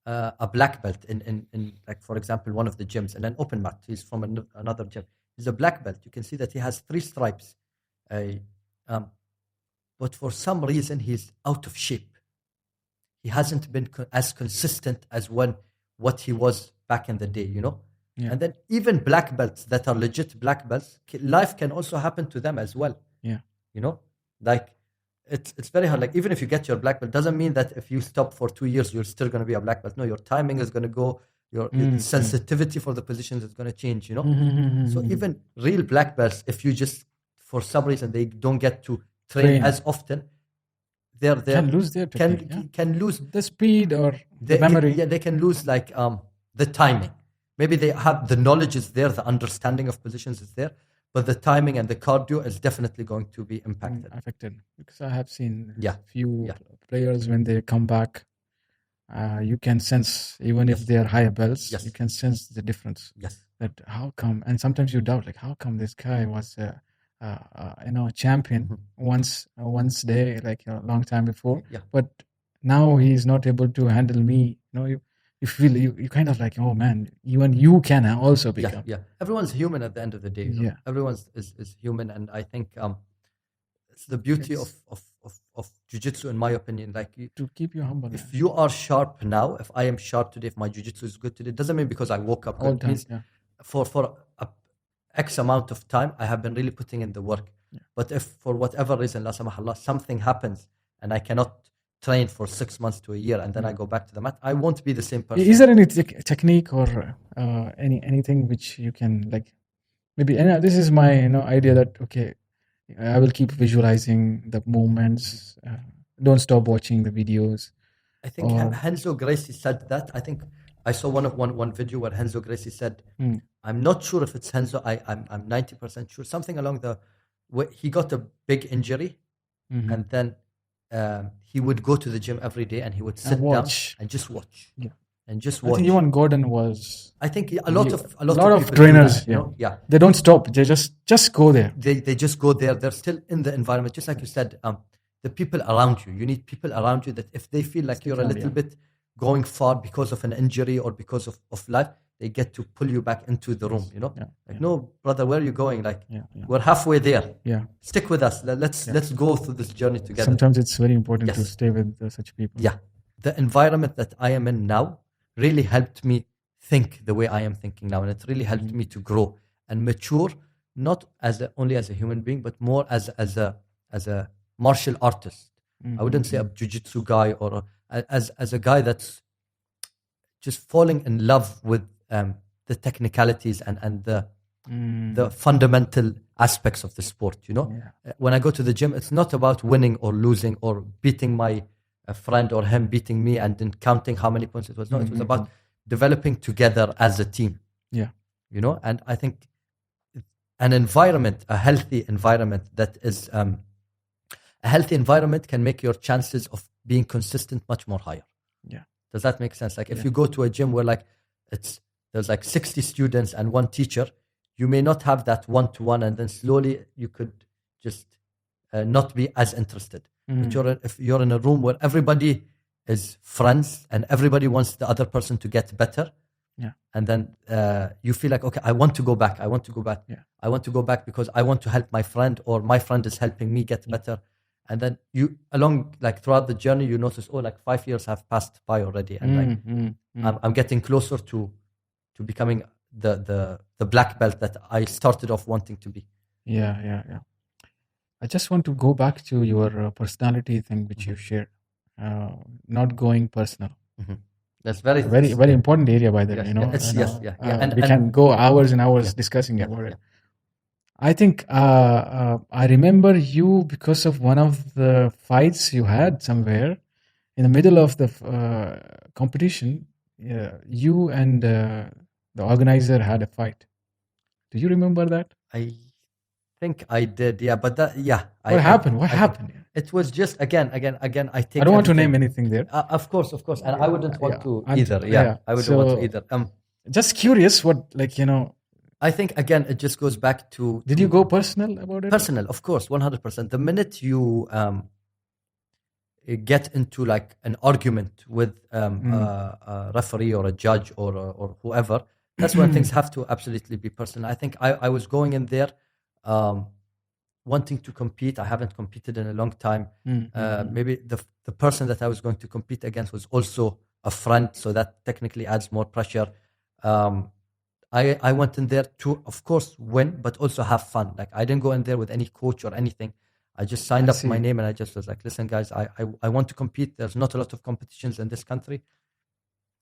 a black belt in like, for example, one of the gyms, and an open mat. He's from another gym. He's a black belt. You can see that he has 3 stripes. But for some reason, he's out of shape. He hasn't been as consistent as what he was back in the day, Yeah. And then even black belts that are legit black belts, life can also happen to them as well. Yeah. Like it's very hard. Like even if you get your black belt, doesn't mean that if you stop for 2 years, you're still going to be a black belt. No, your timing is going to go. Your sensitivity for the positions is going to change, So even real black belts, if you just, for some reason, they don't get to train as often, they can lose their technique, can lose the speed or the memory. They can lose like the timing. Maybe they have the knowledge is there, the understanding of positions is there, but the timing and the cardio is definitely going to be affected. Because I have seen few players when they come back. You can sense, even if they are higher belts, you can sense the difference. Yes. That how come, and sometimes you doubt, like, how come this guy was, champion once day, like a long time before, but now he's not able to handle me. You feel you kind of like, oh man, even you can also become. Yeah. Everyone's human at the end of the day. Yeah. Everyone is human, and I think it's the beauty of jiu-jitsu, in my opinion. Like to keep you humble. If you are sharp now, if I am sharp today, if my jiu-jitsu is good today, it doesn't mean because I woke up good. It means for a X amount of time, I have been really putting in the work. Yeah. But if for whatever reason, la samahallah, something happens and I cannot train for 6 months to a year and then I go back to the mat, I won't be the same person. Is there any technique or anything which you can, like, maybe, and this is my idea that, okay, I will keep visualizing the movements, don't stop watching the videos. I think Renzo Gracie said that. I think I saw one video where Renzo Gracie said, I'm not sure if it's Renzo, I'm 90% sure, something along the way. He got a big injury and then he would go to the gym every day and he would sit down and just watch. Yeah. And just watch. I think even Gordon was. I think a lot of trainers. Yeah. They don't stop. They just go there. They just go there. They're still in the environment, just like you said. The people around you. You need people around you that if they feel like you're a little bit going far because of an injury or because of life, they get to pull you back into the room. No, brother, where are you going? Like we're halfway there. Yeah. Stick with us. Let's go through this journey together. Sometimes it's very important to stay with such people. Yeah. The environment that I am in now really helped me think the way I am thinking now, and it really helped me to grow and mature, not only as a human being, but more as a martial artist. I wouldn't say a jiu-jitsu guy or as a guy that's just falling in love with the technicalities and the the fundamental aspects of the sport, you know. When I go to the gym, it's not about winning or losing or beating my friend or him beating me and then counting how many points it was. No, it was about developing together as a team. Yeah. You know, and I think an environment, a healthy environment that is, a healthy environment can make your chances of being consistent much more higher. Yeah. Does that make sense? Like if you go to a gym where like there's like 60 students and one teacher, you may not have that one-to-one, and then slowly you could just not be as interested. But if you're in a room where everybody is friends and everybody wants the other person to get better, and then you feel like, okay, I want to go back. I want to go back. I want to go back because I want to help my friend, or my friend is helping me get better. And then you, along like throughout the journey, you notice, oh, like 5 years have passed by already, and like I'm getting closer to becoming the black belt that I started off wanting to be. Yeah. I just want to go back to your personality thing, which you shared. Not going personal. That's very important area, by the way. You know, and we can go hours and hours discussing about it. I think I remember you because of one of the fights you had somewhere in the middle of the competition. You and the organizer had a fight. Do you remember that? I think I did, but that, What happened? What happened? It was just again. I think I don't want to name anything there. Of course, and I wouldn't want to either. I wouldn't want to either. Just curious, what, like, you know. I think again it just goes back to. Did you go personal about it? Personal, of course, 100%. The minute you get into like an argument with a referee or a judge or whoever, that's when things have to absolutely be personal. I think I was going in there wanting to compete. I haven't competed in a long time. Maybe the person that I was going to compete against was also a friend, so that technically adds more pressure. I went in there to, of course, win, but also have fun. Like I didn't go in there with any coach or anything. I just signed up my name and I just was like, listen, guys, I want to compete. There's not a lot of competitions in this country.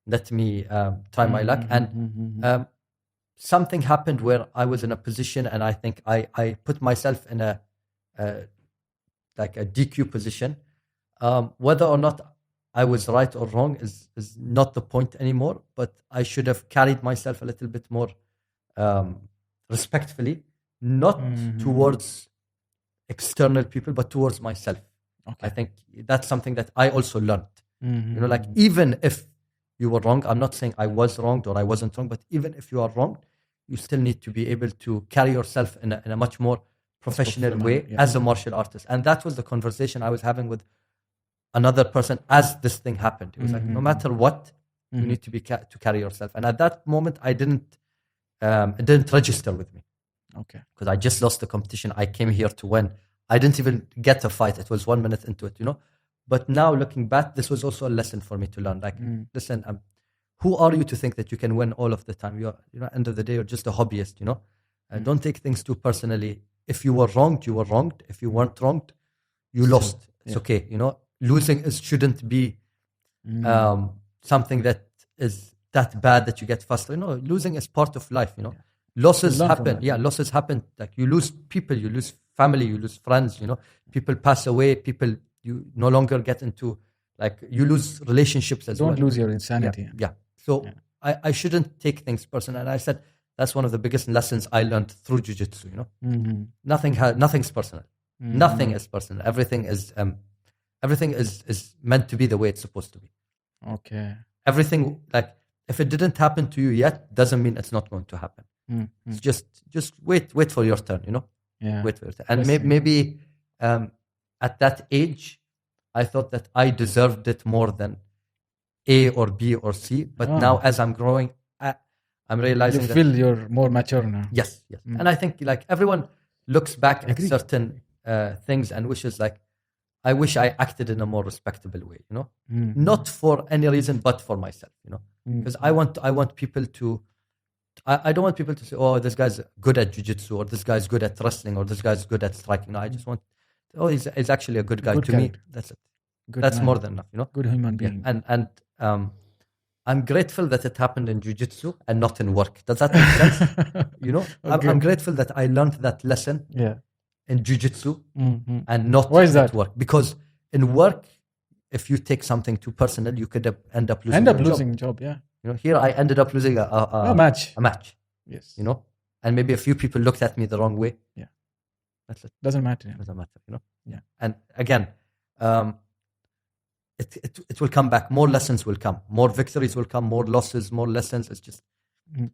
Let me try my luck. And something happened where I was in a position, and I think I put myself in a like a DQ position. Whether or not I was right or wrong is not the point anymore, but I should have carried myself a little bit more respectfully, not towards external people, but towards myself. I think that's something that I also learned. You know, like even if you were wrong, I'm not saying I was wronged or I wasn't wrong, but even if you are wrong, you still need to be able to carry yourself in a much more professional way as a martial artist. And that was the conversation I was having with another person as this thing happened. It was like, no matter what, you need to be to carry yourself. And at that moment, it didn't register with me. Okay. Because I just lost the competition. I came here to win. I didn't even get a fight. It was 1 minute into it, you know. But now looking back, this was also a lesson for me to learn. Like, listen, who are you to think that you can win all of the time? End of the day, you're just a hobbyist, you know. Don't take things too personally. If you were wronged, you were wronged. If you weren't wronged, you lost. It's okay, you know. Losing shouldn't be something that is that bad that you get frustrated. No, losing is part of life, you know. Losses happen. Losses happen. Like you lose people, you lose family, you lose friends, you know. People pass away, you no longer get into, like, you lose relationships as well. Don't lose your insanity. So I shouldn't take things personal. And I said, that's one of the biggest lessons I learned through jiu-jitsu, you know. Nothing's personal. Nothing is personal. Everything is meant to be the way it's supposed to be. Okay. Everything, like, if it didn't happen to you yet, doesn't mean it's not going to happen. It's just wait for your turn, you know. Wait for your turn. And maybe at that age, I thought that I deserved it more than A or B or C. But now, as I'm growing, I'm realizing you feel you're more mature now. Yes. And I think, like, everyone looks back at certain things and wishes, like, I wish I acted in a more respectable way, you know, not for any reason, but for myself, you know, because I want people to, I don't want people to say, oh, this guy's good at jiu-jitsu, or this guy's good at wrestling, or this guy's good at striking. No, I just want, he's actually a good guy. To me, that's it. That's more than enough, you know. Good human being. And I'm grateful that it happened in jiu-jitsu and not in work. Does that make sense? You know, Okay. I'm grateful that I learned that lesson in jiu-jitsu and not at work. Because in work, if you take something too personal, you could end up losing job. Yeah. You know, here I ended up losing a match. A match. Yes. You know, and maybe a few people looked at me the wrong way. Yeah. That's it. Doesn't matter. Doesn't matter. You know. Yeah. And again, it will come back. More lessons will come. More victories will come. More losses. More lessons. It's just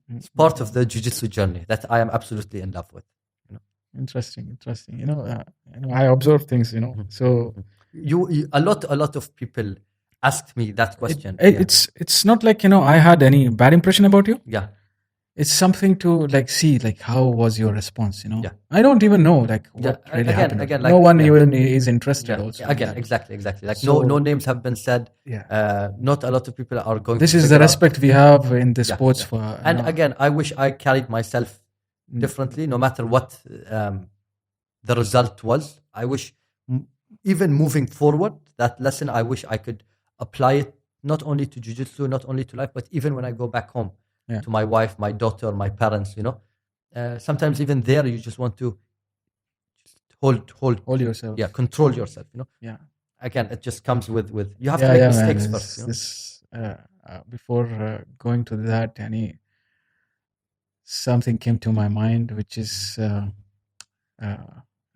it's part of the jiu-jitsu journey that I am absolutely in love with. You know. Interesting. You know, I observe things. You know, so a lot of people asked me that question. It's not like, you know, I had any bad impression about you. Yeah. It's something to like see, like how was your response, you know? Yeah. I don't even know like what really happened. Again, no one even is interested also. Again, exactly. Like so, no names have been said. Yeah. Not a lot of people are going This to is the respect we have in the sports for. And again, I wish I carried myself differently, no matter what the result was. I wish even moving forward, that lesson, I wish I could apply it not only to jiu-jitsu, not only to life, but even when I go back home to my wife, my daughter, my parents, you know. Sometimes even there, you just want to hold yourself. Yeah, control yourself, you know. Yeah. Again, it just comes with you have to make mistakes first. You know? Before going to that, something came to my mind, which is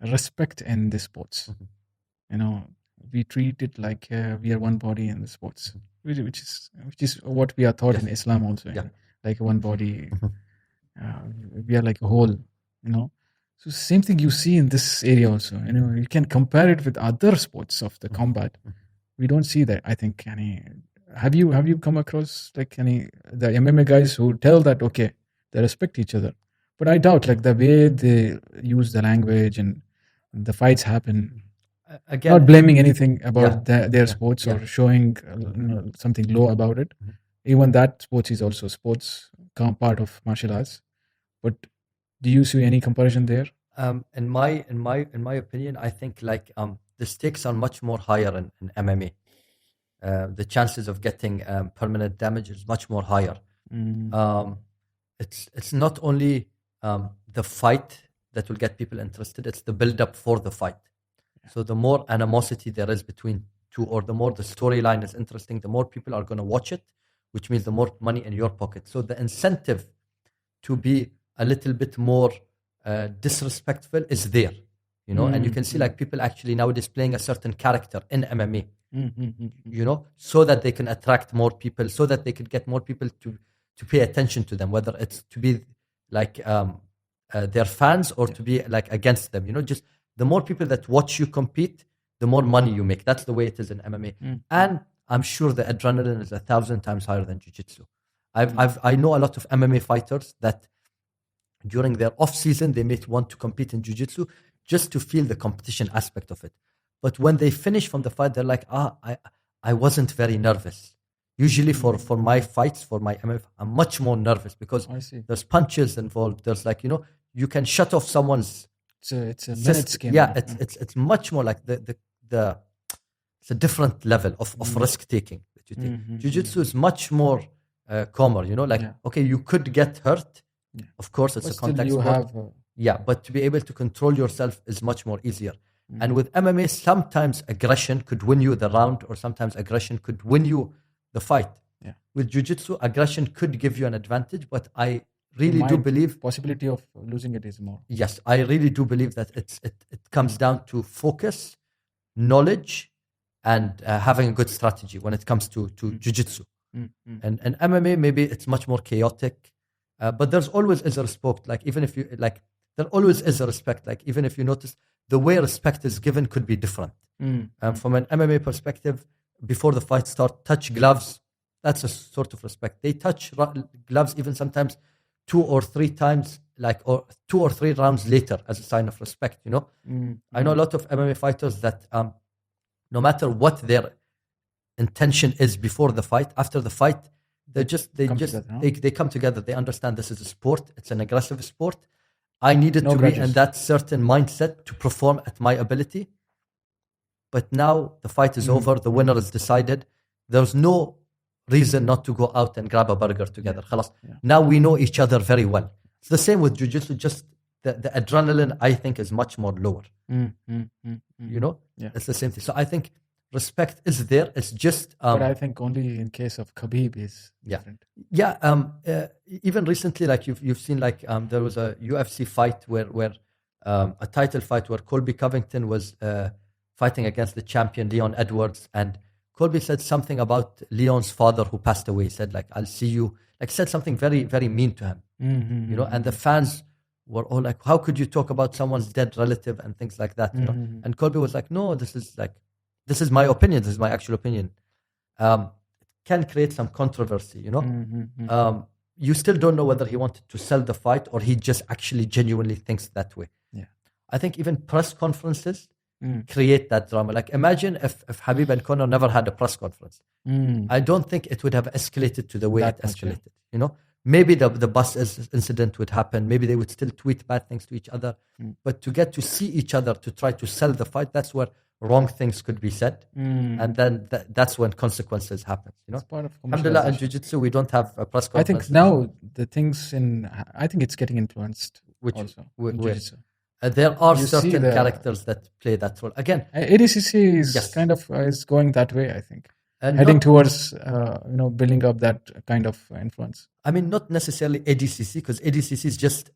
respect in the sports. You know, we treat it like we are one body in the sports, which is what we are taught in Islam also. Like one body, we are like a whole. You know, so same thing you see in this area also. You know, you can compare it with other sports of the combat. We don't see that. I think have you come across like the MMA guys who tell that okay, they respect each other, but I doubt like the way they use the language and the fights happen. Again, not blaming anything about their sports or showing something low about it. Even that sports is also sports part of martial arts. But do you see any comparison there? In my opinion, I think like the stakes are much more higher in MMA. The chances of getting permanent damage is much more higher. It's not only the fight that will get people interested; it's the build-up for the fight. So the more animosity there is between two, or the more the storyline is interesting, the more people are going to watch it, which means the more money in your pocket. So the incentive to be a little bit more disrespectful is there, you know, and you can see like people actually now displaying a certain character in MMA, you know, so that they can attract more people, so that they could get more people to pay attention to them, whether it's to be like their fans or to be like against them, you know, just the more people that watch you compete, the more money you make. That's the way it is in MMA. And I'm sure the adrenaline is 1,000 times higher than jiu-jitsu. I know a lot of MMA fighters that during their off season, they may want to compete in jiu-jitsu just to feel the competition aspect of it. But when they finish from the fight, they're like, I wasn't very nervous. Usually for my fights, for my MMA, I'm much more nervous because there's punches involved. There's like, you know, you can shut off someone's. It's a minute game. Yeah, it's much more like it's a different level of risk taking that you take. Jiu-jitsu is much more calmer, you know, like okay, you could get hurt. Of course, it's a contact sport. But to be able to control yourself is much more easier. And with MMA, sometimes aggression could win you the round, or sometimes aggression could win you the fight. With jiu-jitsu, aggression could give you an advantage, but I really do believe possibility of losing it is more. Yes, I really do believe that it comes down to focus, knowledge, and having a good strategy when it comes to jiu-jitsu. And MMA, maybe it's much more chaotic, but there's always is a respect. Like even if you like, there always is a respect. Like even if you notice, the way respect is given could be different. From an MMA perspective, before the fight start, touch gloves. That's a sort of respect. They touch gloves even sometimes 2 or 3 times, like, or 2 or 3 rounds later as a sign of respect, you know? I know a lot of MMA fighters that no matter what their intention is before the fight, after the fight, they come together. They understand this is a sport. It's an aggressive sport. I needed to be in that certain mindset to perform at my ability. But now the fight is over. The winner is decided. There's no reason not to go out and grab a burger together. خلاص. Now we know each other very well. It's the same with jiu-jitsu, just the adrenaline, I think, is much more lower. You know? It's the same thing. So I think respect is there. It's just... but I think only in case of Khabib is different. Even recently, like you've seen, like there was a UFC fight where a title fight where Colby Covington was fighting against the champion Leon Edwards, and Colby said something about Leon's father who passed away. He said, like, I'll see you, like, said something very, very mean to him. You know, and the fans were all like, how could you talk about someone's dead relative and things like that, you know? And Colby was like, no, this is my opinion, this is my actual opinion. It can create some controversy, you know? You still don't know whether he wanted to sell the fight or he just actually genuinely thinks that way. I think even press conferences create that drama. Like, imagine if Khabib and Conor never had a press conference. I don't think it would have escalated to the way it escalated, you know? Maybe the bus incident would happen. Maybe they would still tweet bad things to each other. But to get to see each other to try to sell the fight, that's where wrong things could be said. And then that's when consequences happen. You know? It's part of Alhamdulillah, in Jiu-Jitsu, we don't have a press conference. I think now the things I think it's getting influenced also. In Jiu-Jitsu. There are certain characters that play that role. Again, ADCC is kind of is going that way, I think. Heading towards, building up that kind of influence. I mean, not necessarily ADCC, because ADCC is just,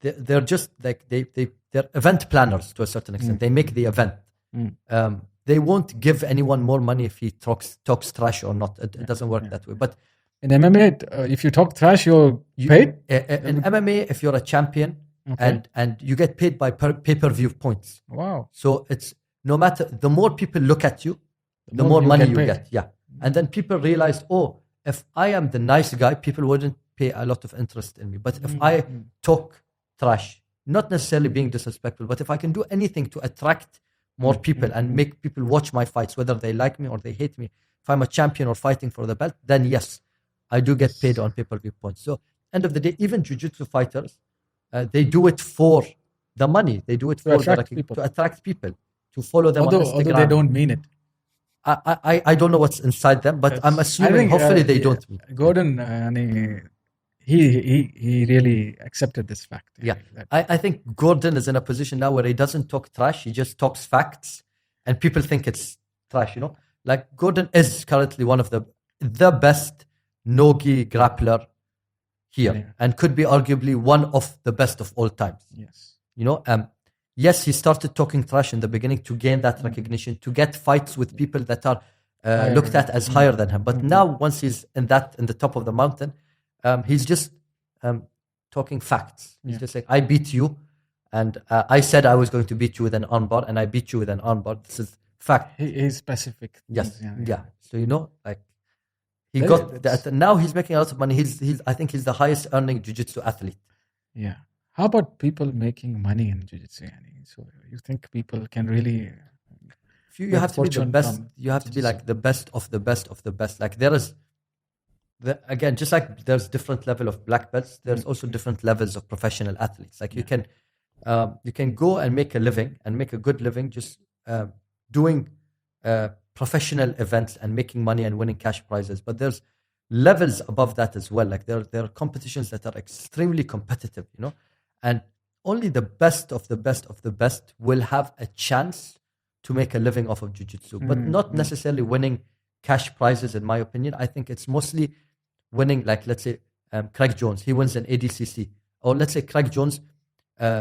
they're just like, they're event planners to a certain extent. They make the event. They won't give anyone more money if he talks trash or not. It doesn't work that way. But in MMA, if you talk trash, you're paid? In MMA, if you're a champion, and you get paid by pay-per-view points. Wow. So it's no matter, the more people look at you, the more money you get. Yeah. And then people realized, oh, if I am the nice guy, people wouldn't pay a lot of interest in me. But if I talk trash, not necessarily being disrespectful, but if I can do anything to attract more people and make people watch my fights, whether they like me or they hate me, if I'm a champion or fighting for the belt, then yes, I do get paid on pay-per-view points. So end of the day, even jiu-jitsu fighters, they do it for the money. They do it to attract people, to follow them on Instagram. Although they don't mean it. I don't know what's inside them, but I'm assuming hopefully they don't mean it. Gordon, he really accepted this fact. Yeah, I think Gordon is in a position now where he doesn't talk trash. He just talks facts, and people think it's trash, you know? Like, Gordon is currently one of the best no-gi grappler here, and could be arguably one of the best of all times. Yes. You know, yes, he started talking trash in the beginning to gain that recognition, to get fights with people that are looked at as higher than him. But now, once he's in the top of the mountain, he's just talking facts. He's just like, I beat you, and I said I was going to beat you with an armbar, and I beat you with an armbar. This is fact. He's specific. Yes. Yeah. So, you know, like, he got that. Now he's making a lot of money. I think he's the highest earning jiu-jitsu athlete. Yeah. How about people making money in jiu-jitsu? So you think people can really? You have to be the best. You have to be like the best of the best of the best. Like, there is, again, just like there's different level of black belts, there's also different levels of professional athletes. Like, you can go and make a living and make a good living just doing professional events and making money and winning cash prizes. But there's levels above that as well. Like, there are competitions that are extremely competitive, you know, and only the best of the best of the best will have a chance to make a living off of jiu-jitsu, but not necessarily winning cash prizes, in my opinion. I think it's mostly winning, like, let's say Craig Jones, he wins an ADCC, or let's say Craig Jones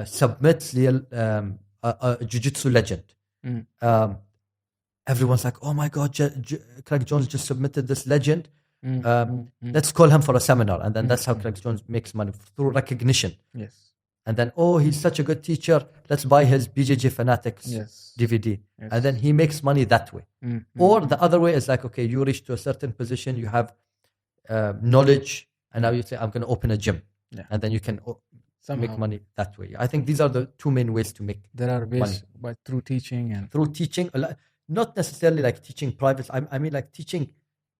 submits a jiu-jitsu legend. Everyone's like, oh my God, Craig Jones just submitted this legend. Let's call him for a seminar. And then that's how Craig Jones makes money, through recognition. Yes. And then, oh, he's such a good teacher, let's buy his BJJ Fanatics DVD. Yes. And then he makes money that way. Or the other way is like, okay, you reach to a certain position, you have knowledge, and now you say, I'm going to open a gym. And then you can make money that way. I think these are the two main ways to make money. There are ways, but through teaching. Through teaching, not necessarily like teaching private. I mean, like teaching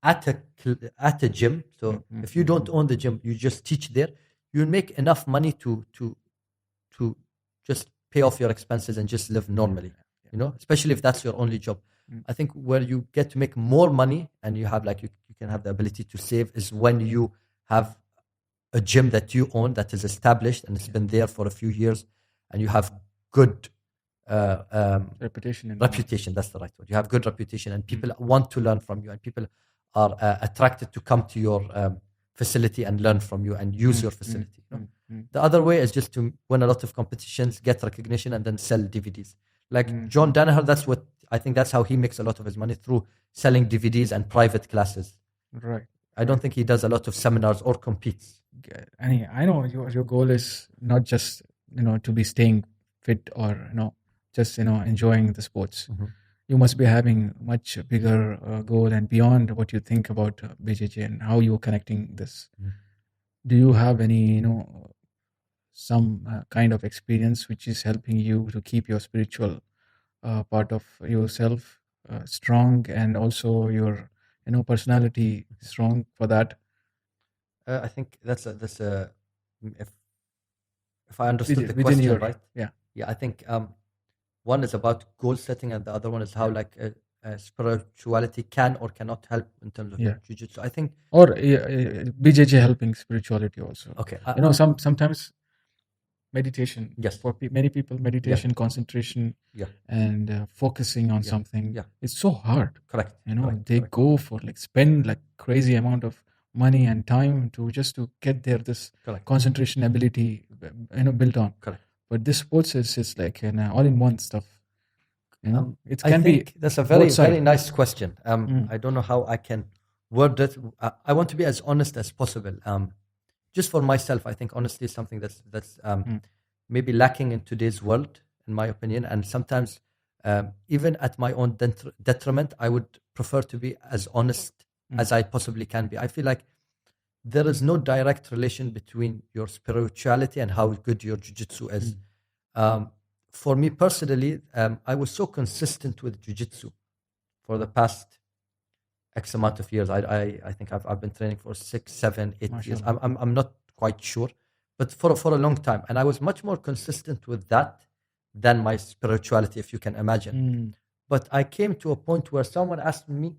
at a gym. So if you don't own the gym, you just teach there. You'll make enough money to just pay off your expenses and just live normally. You know, especially if that's your only job. I think where you get to make more money and you have like, you can have the ability to save is when you have a gym that you own that is established and it's been there for a few years and you have good reputation. That's the right word. You have good reputation and people want to learn from you and people are attracted to come to your facility and learn from you and use your facility. The other way is just to win a lot of competitions, get recognition, and then sell DVDs. Like John Danaher, I think that's how he makes a lot of his money, through selling DVDs and private classes. Right. I don't think he does a lot of seminars or competes. I know your goal is not just to be staying fit or just enjoying the sports. You must be having much bigger goal and beyond what you think about BJJ and how you're connecting this. Do you have any some kind of experience which is helping you to keep your spiritual part of yourself strong and also your personality strong for that? I think that's a if I understood the question right. Yeah, I think one is about goal setting and the other one is how like spirituality can or cannot help in terms of jiu-jitsu. I think or BJJ helping spirituality also. Okay, sometimes meditation. Yes, for many people, meditation, concentration, and focusing on something. It's so hard. Correct. They go for spend crazy amount of money and time to get there. This concentration ability, built on. Correct. But this sports is like an all-in-one stuff. It can be. That's a very nice question. I don't know how I can word it. I want to be as honest as possible. Just for myself, I think honesty is something that's maybe lacking in today's world, in my opinion. And sometimes, even at my own detriment, I would prefer to be as honest as I possibly can be. I feel like there is no direct relation between your spirituality and how good your jiu-jitsu is. For me personally, I was so consistent with jiu-jitsu for the past X amount of years. I think I've been training for 6, 7, 8 years. I'm not quite sure, but for a long time. And I was much more consistent with that than my spirituality, if you can imagine. But I came to a point where someone asked me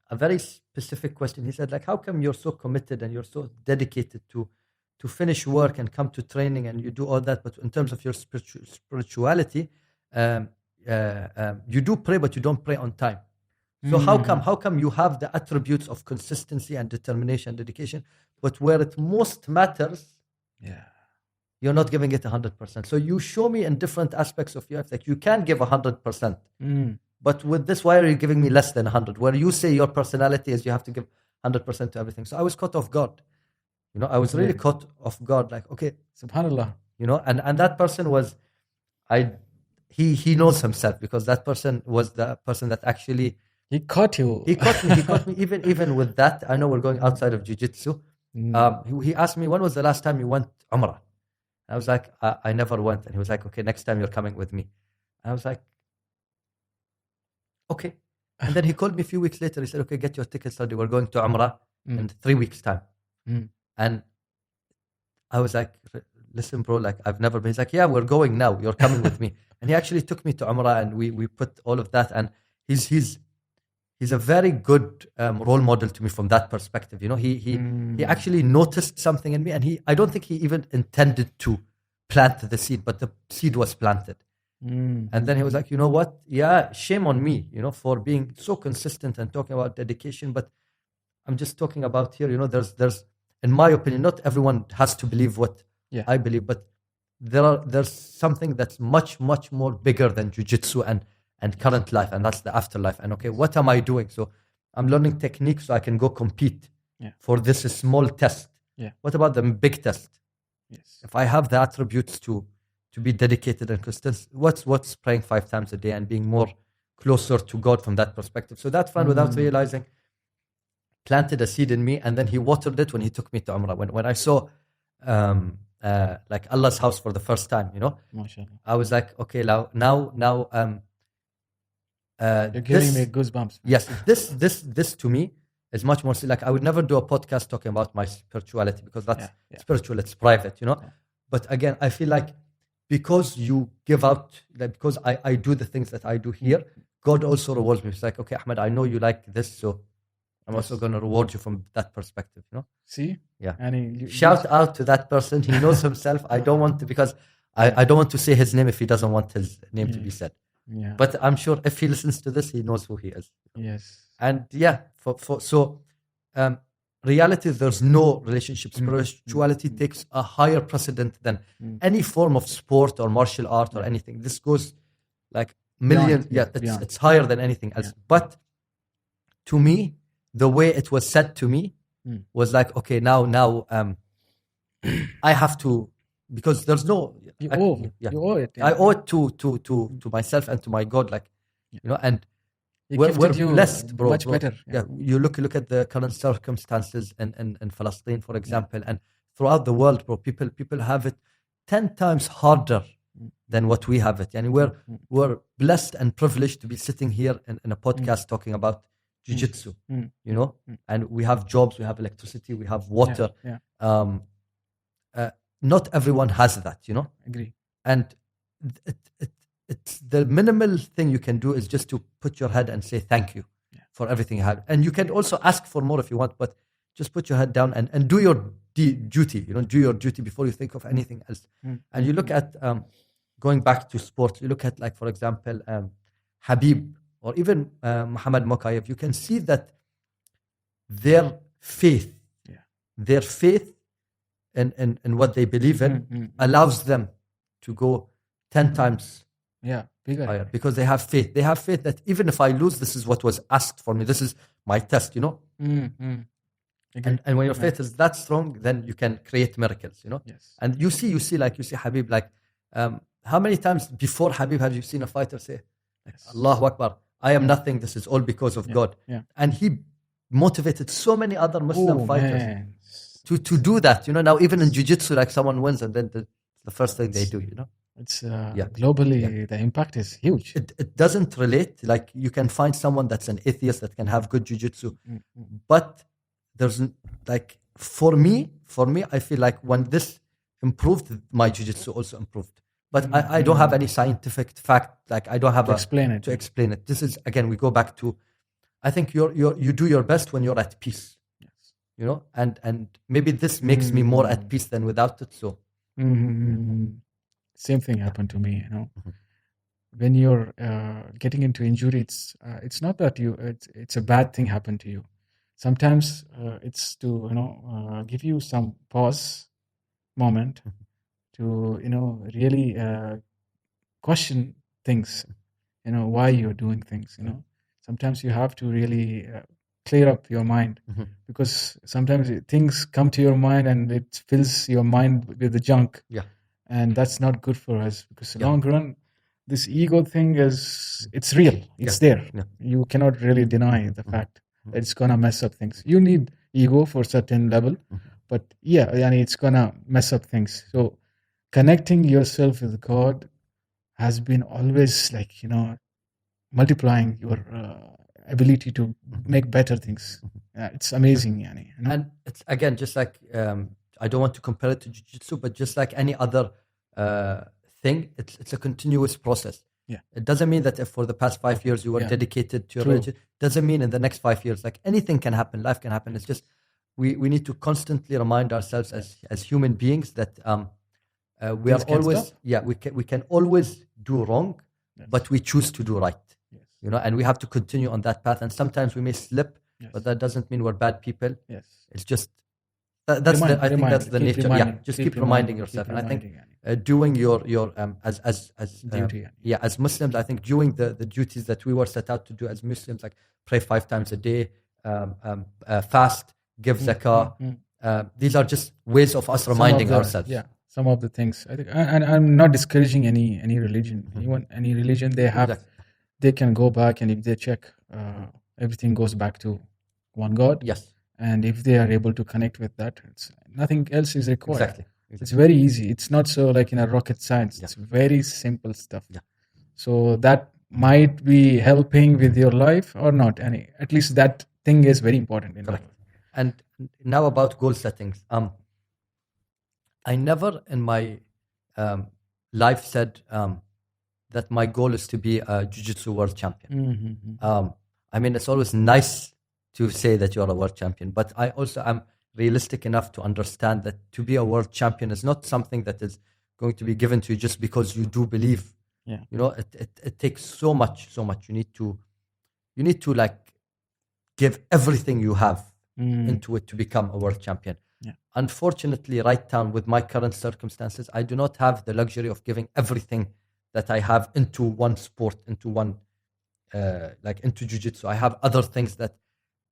a very specific question. He said, how come you're so committed and you're so dedicated to finish work and come to training and you do all that, but in terms of your spirituality, you do pray, but you don't pray on time. So how come you have the attributes of consistency and determination and dedication, but where it most matters, you're not giving it 100%. So you show me in different aspects of your life that you can give 100%. But with this, why are you giving me less than 100? Where you say your personality is you have to give 100% to everything. So I was caught off guard. I was really caught off guard. Okay, subhanallah. And that person was, he knows himself, because that person was the person that actually he caught you. He caught me. Even with that, I know we're going outside of jiu-jitsu. He asked me, when was the last time you went Umrah? I was like, I never went. And he was like, okay, next time you're coming with me. I was like, okay. And then he called me a few weeks later. He said, okay, get your tickets ready. We're going to Umrah in 3 weeks' time. And I was like, listen, bro, I've never been. He's like, yeah, we're going now. You're coming with me. And he actually took me to Umrah and we put all of that. And he's a very good role model to me from that perspective. He actually noticed something in me, and I don't think he even intended to plant the seed, but the seed was planted. And then he was like, you know what? Yeah, shame on me, for being so consistent and talking about dedication. But I'm just talking about here, there's, in my opinion, not everyone has to believe what I believe, but there's something that's much, much more bigger than jiu-jitsu and current life, and that's the afterlife. And okay, what am I doing? So I'm learning technique so I can go compete for this small test. What about the big test? If I have the attributes to be dedicated and consistent, what's praying 5 times a day and being more closer to God from that perspective? So that friend, without realizing, planted a seed in me, and then he watered it when he took me to Umrah. When I saw Allah's house for the first time, I was like, okay, now you're giving me goosebumps. Yes, this to me is much more I would never do a podcast talking about my spirituality, because that's spiritual, it's private, But again, I feel like because you give out, because I do the things that I do here, God also rewards me. It's like, okay, Ahmed, I know you like this, so I'm also going to reward you from that perspective, you know? See? Yeah. And shout out to that person. He knows himself. I don't want to, because I don't want to say his name if he doesn't want his name to be said. Yeah. But I'm sure if he listens to this, he knows who he is. Yes. And yeah, reality, there's no relationship. Spirituality takes a higher precedent than any form of sport or martial art or anything. This goes like million. It's higher than anything else. But to me, the way it was said to me was like, okay, now I have to, because there's no, you owe it. I owe it to myself and to my God, like, you know, and we're blessed, bro. Much better. Yeah, you look at the current circumstances in Palestine, for example, and throughout the world, bro. People have it 10 times harder than what we have it. And we're blessed and privileged to be sitting here in a podcast talking about jiu-jitsu, you know, and we have jobs, we have electricity, we have water. Not everyone has that, you know. Agree. And it's the minimal thing you can do is just to put your head and say thank you for everything you have. And you can also ask for more if you want, but just put your head down and do your duty, you know, do your duty before you think of anything else. And you look at, going back to sports, you look at, like, for example, Habib or even Muhammad Mokayev, you can see that their faith in what they believe in allows them to go 10 times bigger higher, because they have faith. They have faith that even if I lose, this is what was asked for me. This is my test, you know. And when your faith is that strong, then you can create miracles, you know. Yes. And you see Habib, like, how many times before Habib have you seen a fighter say, Allahu Akbar, I am nothing, this is all because of God. And he motivated so many other Muslim fighters to do that, you know. Now even in jiu-jitsu, like, someone wins and then the first thing they do, you know. It's globally, the impact is huge. It doesn't relate. Like, you can find someone that's an atheist that can have good jiu-jitsu, but there's, like, for me, I feel like when this improved, my jiu-jitsu also improved. But I don't have any scientific fact. Like, I don't have to explain it. This is, again, we go back to, I think you do your best when you're at peace. Yes. You know, and maybe this makes me more at peace than without it. So. Same thing happened to me, you know. When you're getting into injury, it's not that it's a bad thing happened to you. Sometimes it's to, you know, give you some pause moment to, you know, really question things, you know, why you're doing things, you know. Sometimes you have to really clear up your mind, because sometimes things come to your mind and it fills your mind with the junk. And that's not good for us, because in the long run, this ego thing it's real. It's there. You cannot really deny the fact that it's going to mess up things. You need ego for a certain level, but it's going to mess up things. So connecting yourself with God has been always, like, you know, multiplying your ability to make better things. It's amazing. You know? And it's, again, just like, I don't want to compare it to jiu-jitsu, but just like any other thing, it's a continuous process. It doesn't mean that if for the past 5 years you were dedicated to your religion, doesn't mean in the next 5 years, like, anything can happen, life can happen. It's just we need to constantly remind ourselves as human beings that we are always we can always do wrong, but we choose to do right. You know, and we have to continue on that path. And sometimes we may slip, but that doesn't mean we're bad people. It's just I think that's the nature. Just keep reminding yourself. And I think doing your as duty. As Muslims, I think doing the duties that we were set out to do as Muslims, like pray 5 times a day, fast, give zakah. These are just ways of us reminding ourselves. Some of the things. I think, and I'm not discouraging any religion. Even any religion, they can go back, and if they check, everything goes back to one God. And if they are able to connect with that, nothing else is required. Exactly. It's very easy. It's not so like in a rocket science. It's very simple stuff. So that might be helping with your life or not. And at least that thing is very important. Correct. And now about goal settings. I never in my life said, that my goal is to be a jiu-jitsu world champion. I mean, it's always nice to say that you're a world champion, but I also am realistic enough to understand that to be a world champion is not something that is going to be given to you just because you do believe. Yeah. You know, it takes so much. You need to like give everything you have into it to become a world champion. Yeah. Unfortunately, right now with my current circumstances, I do not have the luxury of giving everything that I have into one sport, into one like into jiu-jitsu. I have other things that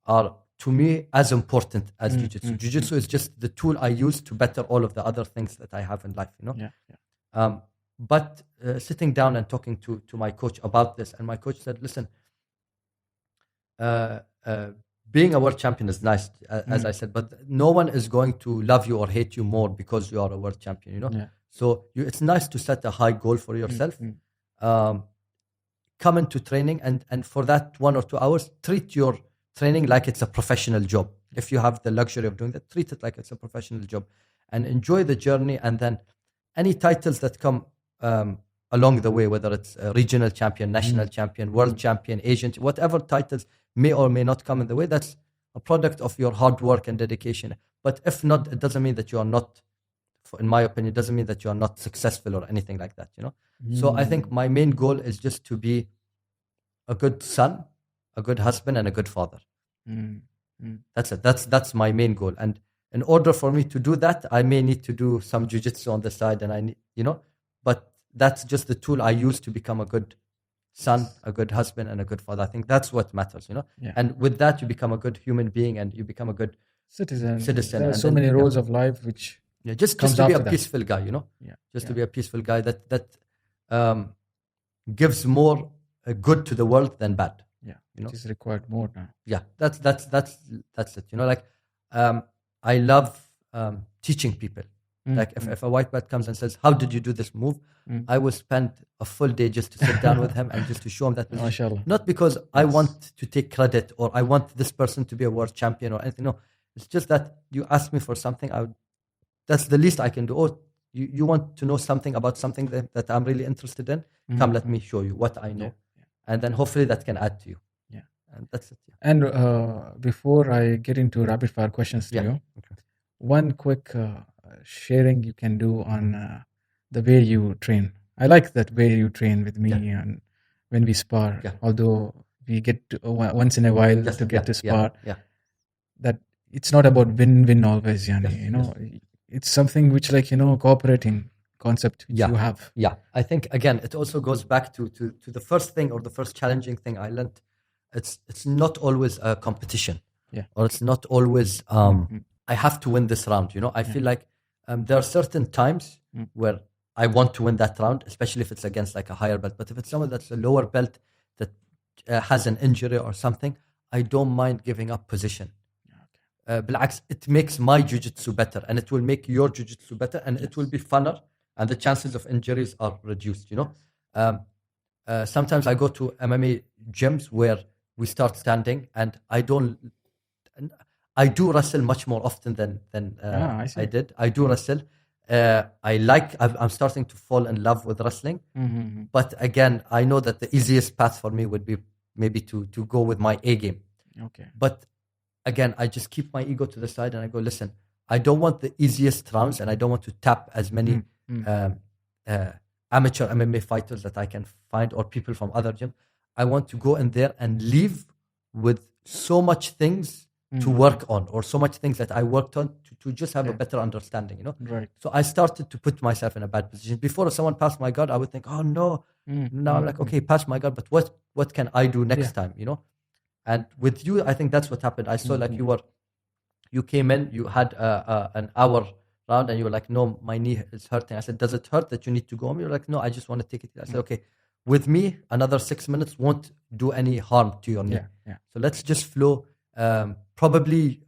are to me as important as jiu-jitsu. Jiu-jitsu is just the tool I use to better all of the other things that I have in life, you know. Yeah. But sitting down and talking to my coach about this, and my coach said, listen, being a world champion is nice, as I said, but no one is going to love you or hate you more because you are a world champion, you know. Yeah. So it's nice to set a high goal for yourself. Come into training, and for that 1 or 2 hours, treat your training like it's a professional job. If you have the luxury of doing that, treat it like it's a professional job and enjoy the journey. And then any titles that come along the way, whether it's a regional champion, national champion, world champion, Asian, whatever titles may or may not come in the way, that's a product of your hard work and dedication. But if not, it doesn't mean that you are not, in my opinion, it doesn't mean that you are not successful or anything like that, you know. So I think my main goal is just to be a good son, a good husband, and a good father. That's it. That's my main goal. And in order for me to do that, I may need to do some jiu-jitsu on the side, and I need, you know, but that's just the tool I use to become a good son, a good husband, and a good father. I think that's what matters, you know. Yeah. And with that, you become a good human being, and you become a good citizen. There are so many roles of life which just to be a peaceful guy, you know. To be a peaceful guy that gives more good to the world than bad. Which is required more now. Yeah, that's it. You know, like I love teaching people. Like if a white belt comes and says, "How did you do this move?" I will spend a full day just to sit down with him and just to show him that position. Not because I want to take credit or I want this person to be a world champion or anything. No, it's just that you ask me for something. That's the least I can do. Oh, you want to know something about something that I'm really interested in? Come, let me show you what I know. And then hopefully that can add to you. Yeah. And that's it. Yeah. And before I get into rapid fire questions to you, one quick sharing you can do on the way you train. I like that way you train with me and when we spar, although we get to, once in a while to get to spar, that it's not about win always, Yani, you know, it's something which like, you know, cooperating concept which you have. Yeah, I think again, it also goes back to the first thing or the first challenging thing I learned. It's not always a competition, or it's not always I have to win this round. You know, I feel like there are certain times where I want to win that round, especially if it's against like a higher belt. But if it's someone that's a lower belt that has an injury or something, I don't mind giving up position. بالعكس, it makes my jiu-jitsu better, and it will make your jiu-jitsu better, and it will be funner, and the chances of injuries are reduced, you know. Sometimes I go to MMA gyms where we start standing, and I do wrestle much more often than I did. I do wrestle. I'm starting to fall in love with wrestling. But again, I know that the easiest path for me would be maybe to go with my A game. Okay. But again, I just keep my ego to the side and I go, listen, I don't want the easiest rounds, and I don't want to tap as many amateur MMA fighters that I can find or people from other gyms. I want to go in there and leave with so much things to work on, or so much things that I worked on to just have a better understanding, you know? Right. So I started to put myself in a bad position. Before, if someone passed my guard, I would think, oh no. Now I'm like, okay, pass my guard, but what can I do next time, you know? And with you, I think that's what happened. I saw like you came in, you had an hour round, and you were like, no, my knee is hurting. I said, does it hurt that you need to go home? You're like, no, I just want to take it. I said, okay, with me, another 6 minutes won't do any harm to your knee. So let's just flow. Probably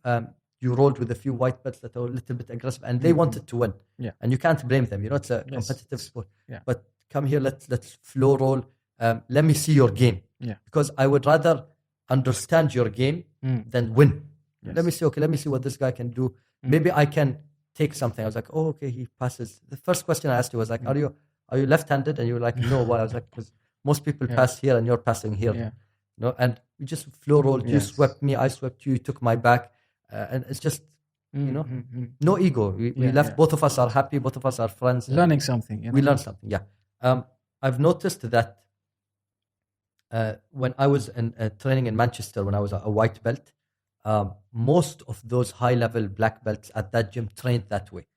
you rolled with a few white belts that are a little bit aggressive, and they wanted to win. And you can't blame them. You know, it's a competitive sport. But come here, let's flow roll. Let me see your game. Because I would rather understand your game than win. Let me see what this guy can do. Maybe I can take something. I was like, oh, okay, he passes. The first question I asked you was like, are you are you left-handed? And you were like, no. Well, I was like, because most people pass here and you're passing here. Yeah. No, and we just flow rolled. You swept me, I swept you, you took my back. And it's just, no ego. We left, both of us are happy, both of us are friends. Learning something. We learned something, I've noticed that when I was training in Manchester, when I was a white belt, most of those high-level black belts at that gym trained that way.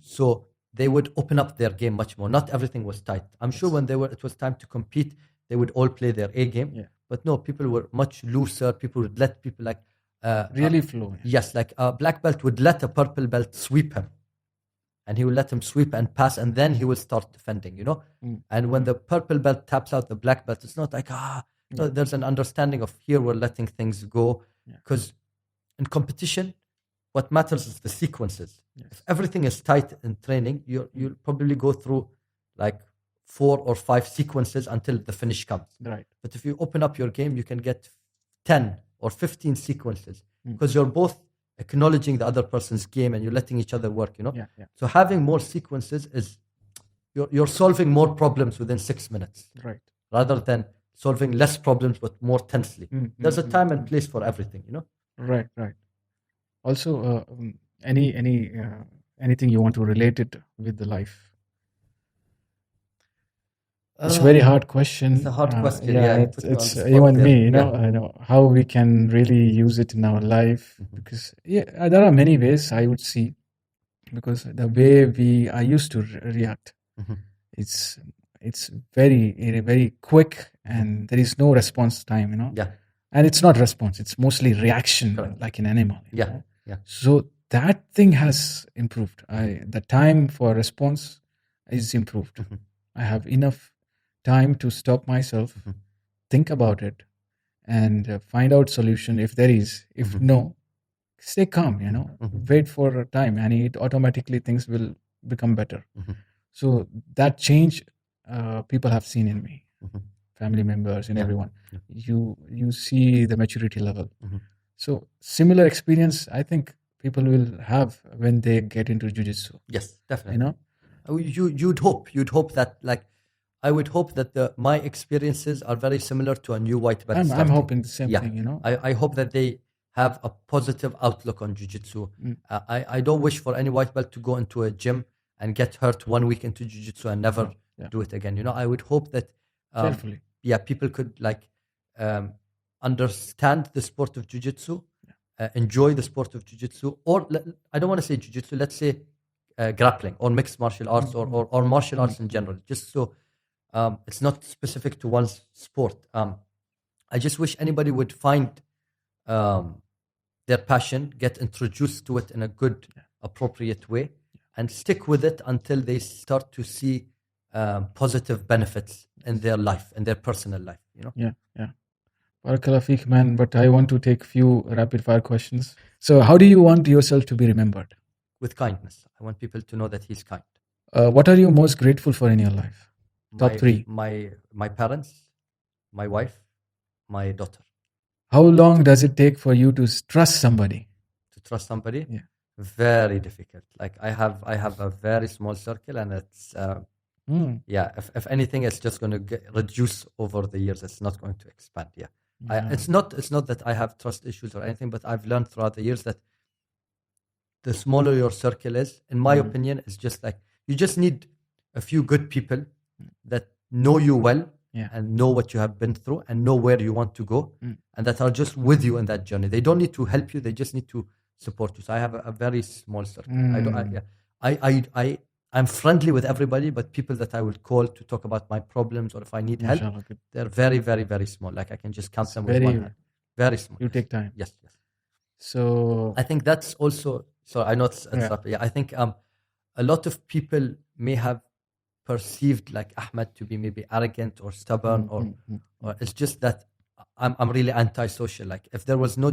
So they would open up their game much more. Not everything was tight. I'm sure when it was time to compete, they would all play their A game. Yeah. But no, people were much looser. People would let people like... really flow. Yes, like a black belt would let a purple belt sweep him. And he will let him sweep and pass, and then he will start defending, And when the purple belt taps out the black belt, it's not like, there's an understanding of here we're letting things go. Because in competition, what matters is the sequences. Yes. If everything is tight in training, you'll probably go through like 4 or 5 sequences until the finish comes. Right. But if you open up your game, you can get 10 or 15 sequences because you're both acknowledging the other person's game and you're letting each other work, So having more sequences is you're solving more problems within 6 minutes. Right. Rather than solving less problems but more tensely. There's a time and place for everything, Right. Also, anything you want to relate it with the life? It's a very hard question. It's a hard question. It's you and me, I know how we can really use it in our life because there are many ways I would see because the way I used to react, it's very very quick and there is no response time, and it's not response; it's mostly reaction, like an animal. So that thing has improved. The time for response is improved. I have enough time to stop myself, think about it, and find out solution if there is. If no, stay calm, wait for a time, and it automatically things will become better. So that change people have seen in me, family members and everyone. You see the maturity level. So similar experience, I think people will have when they get into jiu-jitsu. Yes, definitely. You'd hope that like. I would hope that my experiences are very similar to a new white belt. I'm hoping the same thing, I hope that they have a positive outlook on jiu-jitsu. I don't wish for any white belt to go into a gym and get hurt 1 week into jiu-jitsu and never do it again. I would hope that people could like understand the sport of jiu-jitsu, enjoy the sport of jiu-jitsu, or I don't want to say jiu-jitsu, let's say grappling or mixed martial arts or martial arts in general, just so it's not specific to one's sport. I just wish anybody would find their passion, get introduced to it in a good, appropriate way, and stick with it until they start to see positive benefits in their life, in their personal life. Yeah. Barakallah feek, man. But I want to take few rapid fire questions. So, how do you want yourself to be remembered? With kindness. I want people to know that he's kind. What are you most grateful for in your life? Top 3. My parents, my wife, my daughter. How long does it take for you to trust somebody? To trust somebody? Yeah. Very difficult. Like I have a very small circle, and it's if anything, it's just going to reduce over the years. It's not going to expand. It's not that I have trust issues or anything, but I've learned throughout the years that the smaller your circle is, in my opinion, it's just like you just need a few good people that know you well and know what you have been through and know where you want to go and that are just with you in that journey. They don't need to help you. They just need to support you. So I have a very small circle. I'm friendly with everybody, but people that I will call to talk about my problems or if I need help, they're very, very, very small. Like I can just count them with one hand. Very small. You take time. Yes. So I think that's also, so I know it's I think a lot of people may have perceived like Ahmed to be maybe arrogant or stubborn or it's just that I'm really antisocial. Like if there was no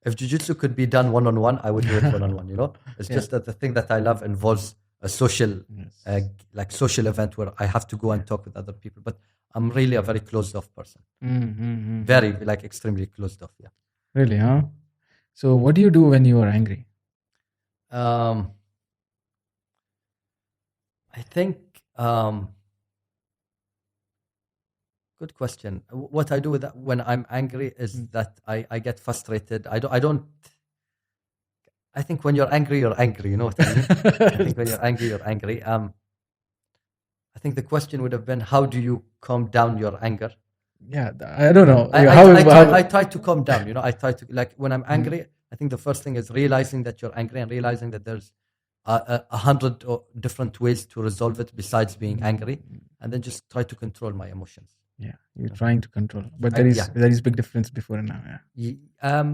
if jiu-jitsu could be done one-on-one, I would do it one-on-one, It's just that the thing that I love involves a social like social event where I have to go and talk with other people, but I'm really a very closed off person. Very like extremely closed off. Really, huh? So what do you do when you are angry? I think Good question. What I do with that when I'm angry is that I get frustrated. I don't. I think when you're angry, you're angry. You know what I mean? I think when you're angry, you're angry. I think the question would have been, how do you calm down your anger? Yeah, I don't know. I try to calm down. You know, I try to, like, when I'm angry, I think the first thing is realizing that you're angry and realizing that there's 100 different ways to resolve it besides being angry, and then just try to control my emotions. Yeah, you're trying to control, but there is big difference before and now. Yeah.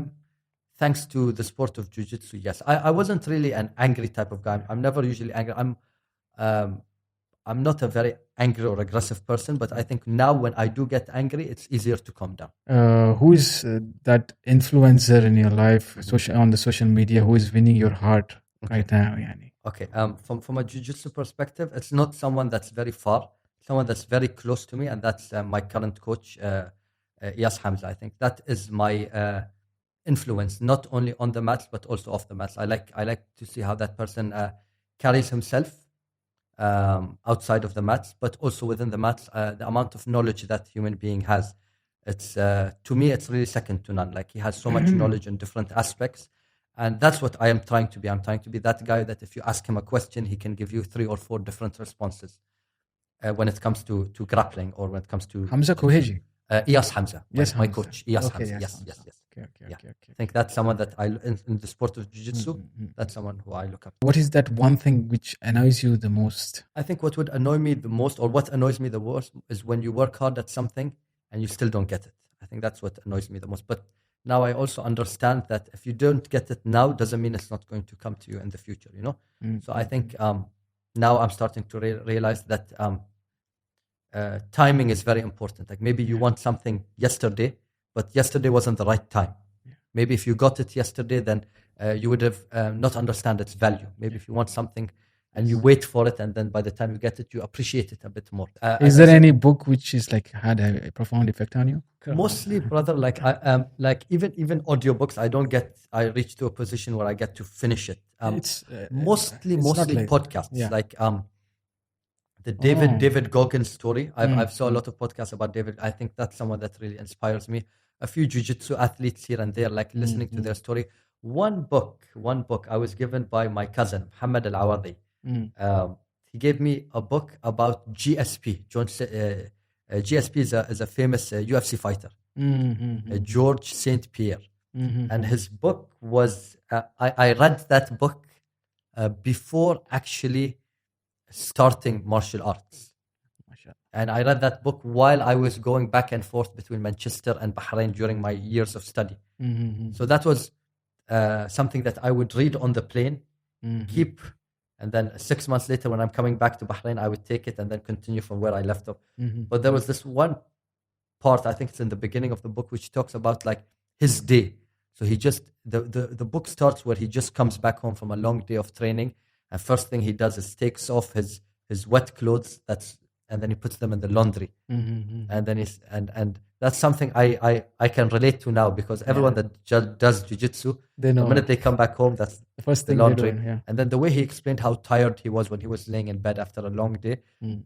Thanks to the sport of jiu-jitsu, yes. I wasn't really an angry type of guy. I'm never usually angry. I'm not a very angry or aggressive person, but I think now when I do get angry, it's easier to calm down. Who is that influencer in your life, on the social media, who is winning your heart right now? Yani? Okay. From a jiu-jitsu perspective, it's not someone that's very far, someone that's very close to me, and that's my current coach, Iyas Hamza. I think that is my influence, not only on the mats but also off the mats. I like to see how that person carries himself outside of the mats, but also within the mats. The amount of knowledge that human being has, it's to me, it's really second to none. Like, he has so much knowledge in different aspects, and that's what I am trying to be. I'm trying to be that guy that if you ask him a question, he can give you 3 or 4 different responses when it comes to grappling, or when it comes to Hamza Koheji. Iyas Hamza, yes, my coach. Iyas Hamza. Yes. Okay. I think that's someone that in the sport of jiu-jitsu, that's someone who I look up to. What is that one thing which annoys you the most? I think what would annoy me the most, or what annoys me the worst, is when you work hard at something and you still don't get it. I think that's what annoys me the most. But now I also understand that if you don't get it now, doesn't mean it's not going to come to you in the future, you know? So I think now I'm starting to realize that timing is very important. Like, maybe you want something yesterday, but yesterday wasn't the right time. Maybe if you got it yesterday, then you would have not understand its value. Maybe if you want something and you wait for it, and then by the time you get it, you appreciate it a bit more. Is there any book which is like had a profound effect on you? Mostly, brother, like even audiobooks, I reach to a position where I get to finish it. Mostly podcasts. Like the David Goggins story. I've saw a lot of podcasts about David. I think that's someone that really inspires me. A few jiu-jitsu athletes here and there, like listening to their story. One book I was given by my cousin, Ahmed Al-Awadi. He gave me a book about GSP. GSP is a famous UFC fighter, George St. Pierre. And his book was, I read that book before actually starting martial arts. And I read that book while I was going back and forth between Manchester and Bahrain during my years of study. So that was something that I would read on the plane, keep, and then 6 months later when I'm coming back to Bahrain, I would take it and then continue from where I left off. But there was this one part, I think it's in the beginning of the book, which talks about like his day. So he just, the book starts where he just comes back home from a long day of training, and first thing he does is takes off his wet clothes, and then he puts them in the laundry. And then and that's something I can relate to now, because everyone that does jiu-jitsu, the minute they come back home, that's the first thing laundry. They do, And then the way he explained how tired he was when he was laying in bed after a long day,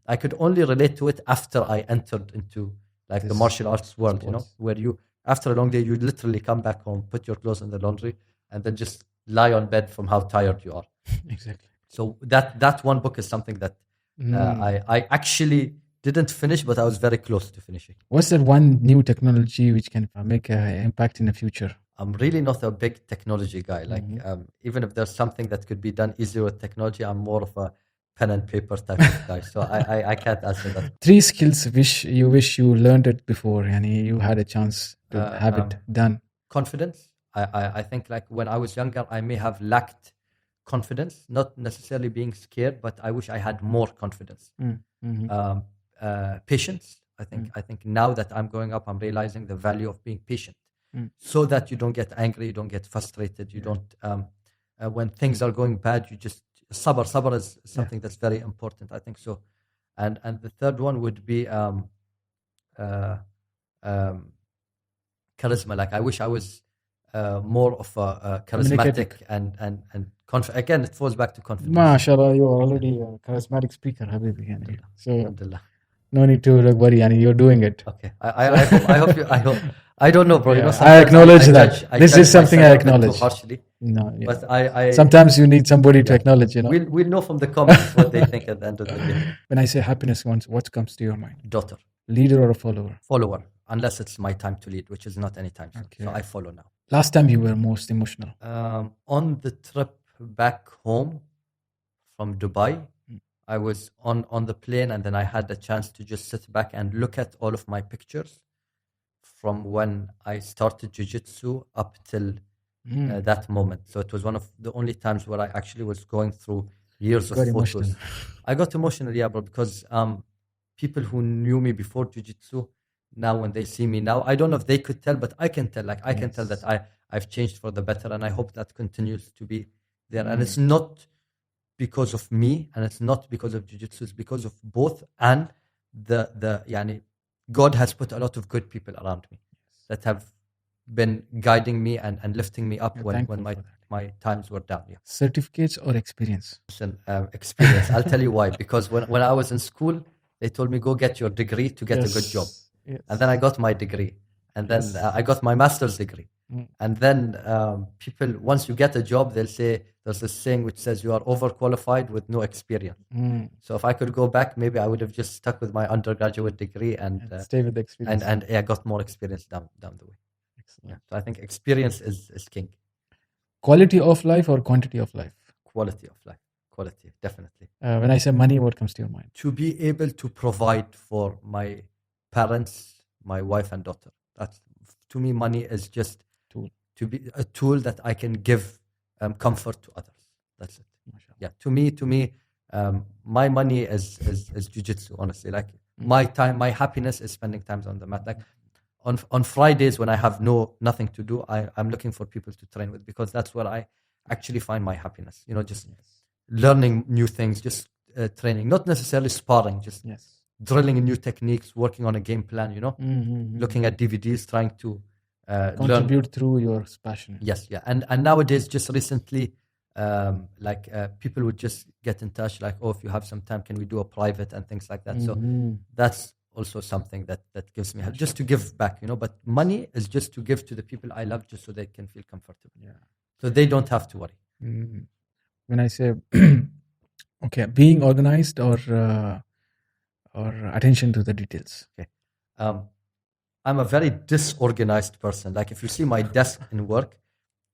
I could only relate to it after I entered into like the martial arts world, you know, where you, after a long day, you literally come back home, put your clothes in the laundry, and then just lie on bed from how tired you are. Exactly. So that one book is something that I actually didn't finish, but I was very close to finishing. What's that one new technology which can make an impact in the future? I'm really not a big technology guy. Like even if there's something that could be done easier with technology, I'm more of a pen and paper type of guy. So I can't answer that. 3 skills wish you learned it before and you had a chance to have it done. Confidence. I think like when I was younger, I may have lacked confidence, not necessarily being scared, but I wish I had more confidence. Patience. I think now that I'm growing up, I'm realizing the value of being patient, so that you don't get angry, you don't get frustrated, you don't. When things are going bad, you just sabr. Sabr is something that's very important, I think so. And the third one would be charisma. Like I wish I was more of a charismatic and again, it falls back to confidence. MashaAllah, you are already a charismatic speaker, Habibi. So No need to worry, and you're doing it. Okay. I hope I don't know, bro. Yeah, I acknowledge that. This is something I acknowledge. Too harshly. No, yeah. But I sometimes you need somebody to acknowledge, We'll know from the comments what they think at the end of the day. When I say happiness, what comes to your mind? Daughter. Leader or a follower? Follower, unless it's my time to lead, which is not any time soon. Okay. So I follow now. Last time you were most emotional? On the trip back home from Dubai, I was on the plane, and then I had the chance to just sit back and look at all of my pictures from when I started jiu-jitsu up till that moment. So it was one of the only times where I actually was going through years of photos. Emotional. I got emotional, yeah, bro, because people who knew me before jiu-jitsu, now when they see me now, I don't know if they could tell, but I can tell. Like I can tell that I've changed for the better, and I hope that continues to be there. And it's not because of me, and it's not because of jiu-jitsu. It's because of both, and the God has put a lot of good people around me that have been guiding me and lifting me up when my times were down. Yeah. Certificates or experience? Listen, experience. I'll tell you why. Because when I was in school, they told me go get your degree to get a good job. Yes. And then I got my degree, and then I got my master's degree. And then people, once you get a job, they'll say, there's this saying which says you are overqualified with no experience. So if I could go back, maybe I would have just stuck with my undergraduate degree and stay with the experience. And got more experience down the way. Yeah. So I think experience is king. Quality of life or quantity of life? Quality of life. Quality, definitely. When I say money, what comes to your mind? To be able to provide for my parents, my wife and daughter. That's, to me, money is just to be a tool that I can give comfort to others. That's it. Yeah. To me, my money is jiu-jitsu, honestly. Like my time, my happiness is spending time on the mat. Like on Fridays when I have nothing to do, I'm looking for people to train with, because that's where I actually find my happiness. Just learning new things, just training, not necessarily sparring, just drilling in new techniques, working on a game plan, looking at DVDs, trying to contribute through your passion. Yes, yeah. And nowadays, just recently, people would just get in touch, like, oh, if you have some time, can we do a private and things like that. So that's also something that gives me help, just to give back, but money is just to give to the people I love, just so they can feel comfortable. Yeah. So they don't have to worry. When I say, okay, being organized or attention to the details. Okay. I'm a very disorganized person. Like if you see my desk in work,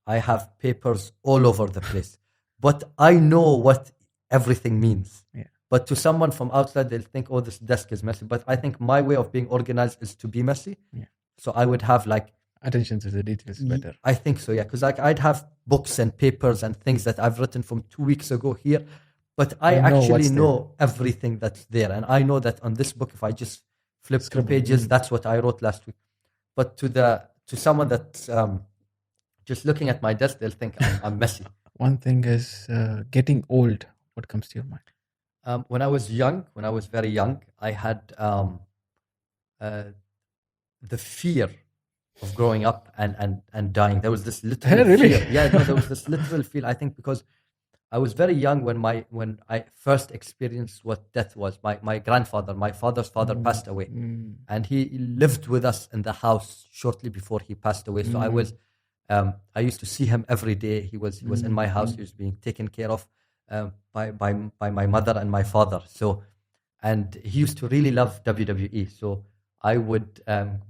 I have papers all over the place, but I know what everything means. Yeah. But to someone from outside, they'll think, oh, this desk is messy. But I think my way of being organized is to be messy. Yeah. So I would have attention to the details better. I think so, yeah. Because I'd have books and papers and things that I've written from 2 weeks ago here, but I actually know everything that's there. And I know that on this book, if I just flip 2 pages, that's what I wrote last week. But to someone that's just looking at my desk, they'll think I'm messy. One thing is getting old. What comes to your mind? When I was very young, I had the fear of growing up and dying. There was this literal fear. Yeah, no, there was this literal fear. I think because I was very young when I first experienced what death was. My grandfather, my father's father, passed away, and he lived with us in the house shortly before he passed away. So I used to see him every day. He was in my house. He was being taken care of by my mother and my father. So, and he used to really love WWE. So I would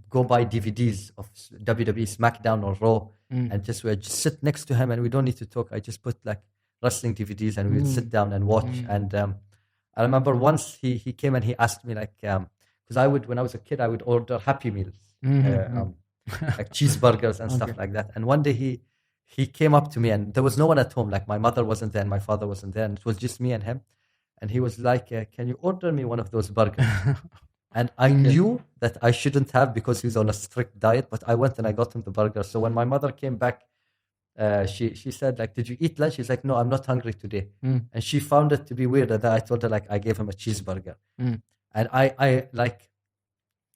go buy DVDs of WWE SmackDown or Raw, and just sit next to him, and we don't need to talk. I just put wrestling DVDs, and we would sit down and watch. And I remember once he came and he asked me because when I was a kid, I would order Happy Meals, like cheeseburgers and stuff like that. And one day he came up to me, and there was no one at home. Like my mother wasn't there, and my father wasn't there, and it was just me and him. And he was like, "Can you order me one of those burgers?" And I knew that I shouldn't have, because he's on a strict diet. But I went and I got him the burger. So when my mother came back, she said, did you eat lunch? He's like, no, I'm not hungry today. And she found it to be weird that I told her I gave him a cheeseburger. And I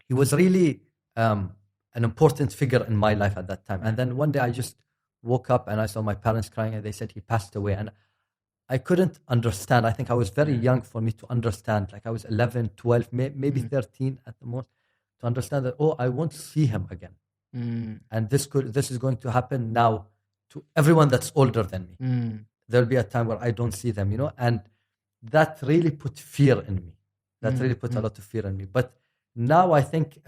he was really an important figure in my life at that time. And then one day I just woke up and I saw my parents crying, and they said he passed away. And I couldn't understand. I think I was very young for me to understand. Like I was 11, 12, maybe 13 at the most, to understand that, I won't see him again. And this is going to happen now to everyone that's older than me. There'll be a time where I don't see them, and that really put fear in me. That really put a lot of fear in me. But now I think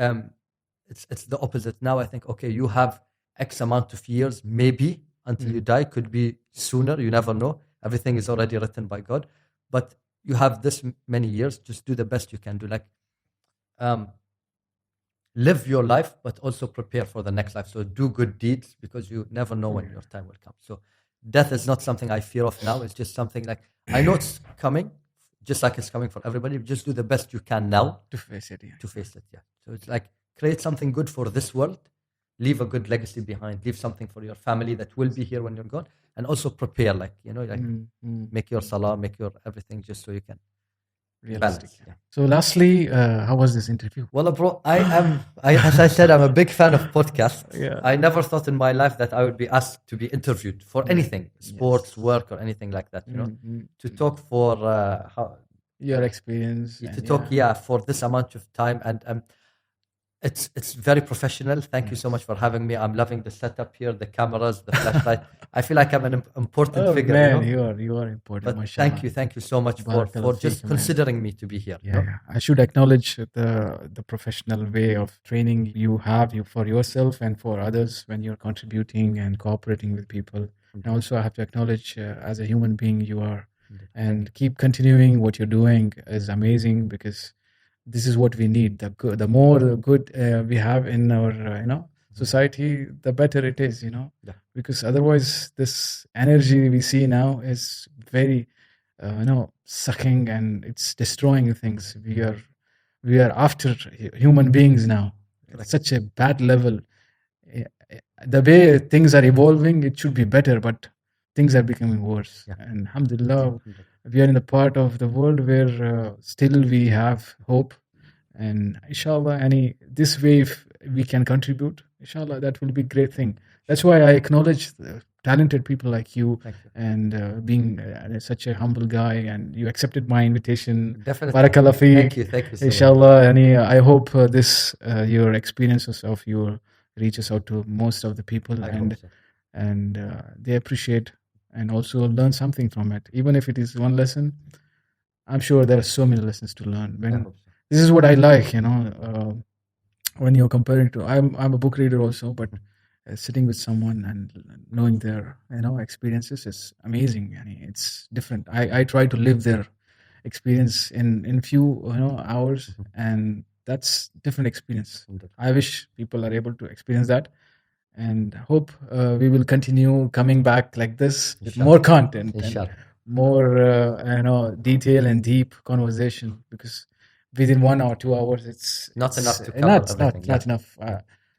it's the opposite. Now I think, okay, you have X amount of years, maybe until you die, could be sooner, you never know. Everything is already written by God, but you have this many years. Just do the best you can do. Like, live your life, but also prepare for the next life. So do good deeds, because you never know when your time will come. So death is not something I fear of now. It's just something like, I know it's coming, just like it's coming for everybody. Just do the best you can now to face it. To face it. Yeah. So it's like, create something good for this world. Leave a good legacy behind. Leave something for your family that will be here when you're gone. And also prepare, make your salah, make your everything, just so you can balance. Yeah. So lastly, how was this interview? Well, bro, as I said, I'm a big fan of podcasts. I never thought in my life that I would be asked to be interviewed for anything, sports, work, or anything like that, to talk for your experience. To talk, for this amount of time. And it's very professional. Thank you so much for having me. I'm loving the setup here, the cameras, the flashlight. I feel like I'm an important figure. Man, you are important. But thank you so much for just considering me to be here. I should acknowledge the professional way of training you have for yourself and for others when you're contributing and cooperating with people. And also, I have to acknowledge as a human being you are, and keep continuing what you're doing is amazing, because this is what we need. The more good we have in our society, the better it is. Because otherwise, this energy we see now is very sucking, and it's destroying things. We are after human beings now. It's such a bad level. The way things are evolving, it should be better, but things are becoming worse. And alhamdulillah, we are in the part of the world where still we have hope. And inshallah, this way, if we can contribute, inshallah, that will be a great thing. That's why I acknowledge the talented people like you, and being such a humble guy, and you accepted my invitation. Definitely. Barakallah feek. Thank you so inshallah, much. I hope your experiences of your reaches out to most of the people, and they appreciate and also learn something from it. Even if it is one lesson, I'm sure there are so many lessons to learn. This is what I like, when you're comparing to, I'm a book reader also, but sitting with someone and knowing their, experiences is amazing. It's different. I try to live their experience in few, hours, and that's different experience. I wish people are able to experience that, and hope we will continue coming back like this with more content and more, detail and deep conversation, because within 1 or 2 hours, it's not enough to cover everything. Not enough.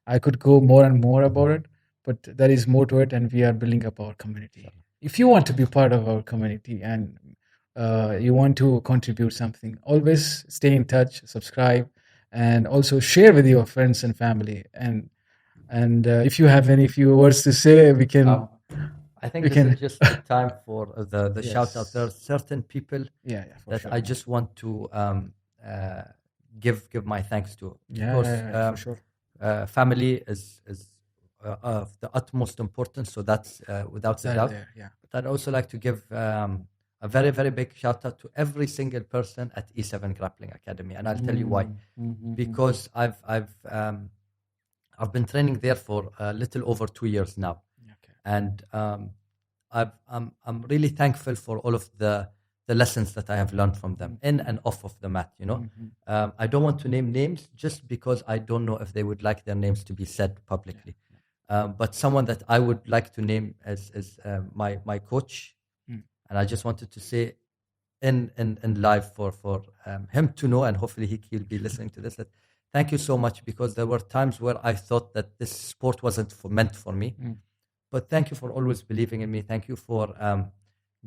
I could go more and more about it, but there is more to it, and we are building up our community. If you want to be part of our community and you want to contribute something, always stay in touch, subscribe, and also share with your friends and family. And if you have any few words to say, we can. I think this is just the time for the shout out. There are certain people that I just want to give my thanks to. Of course, for sure. Family is of the utmost importance, so that's without a doubt. But I'd also like to give a very, very big shout out to every single person at E7 Grappling Academy, and I'll tell you why. Because I've been training there for a little over 2 years now, and I'm really thankful for all of the lessons that I have learned from them in and off of the mat. I don't want to name names just because I don't know if they would like their names to be said publicly. But someone that I would like to name as my coach, and I just wanted to say in live for him to know, and hopefully he'll be listening to this, that thank you so much, because there were times where I thought that this sport wasn't meant for me. But thank you for always believing in me. Thank you for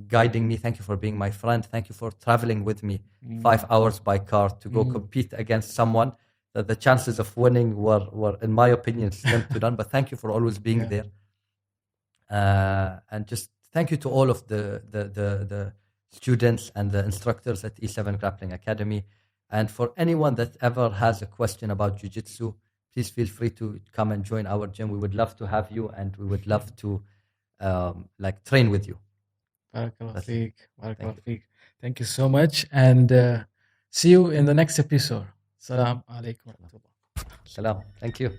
guiding me. Thank you for being my friend. Thank you for traveling with me 5 hours by car to go compete against someone that the chances of winning were in my opinion, slim to none. But thank you for always being there. And just thank you to all of the students and the instructors at E7 Grappling Academy. And for anyone that ever has a question about Jiu-Jitsu, please feel free to come and join our gym. We would love to have you, and we would love to train with you. Barakallah feek. Barakallah feek. Thank you so much, and see you in the next episode. Salam alaikum. Salam. Thank you.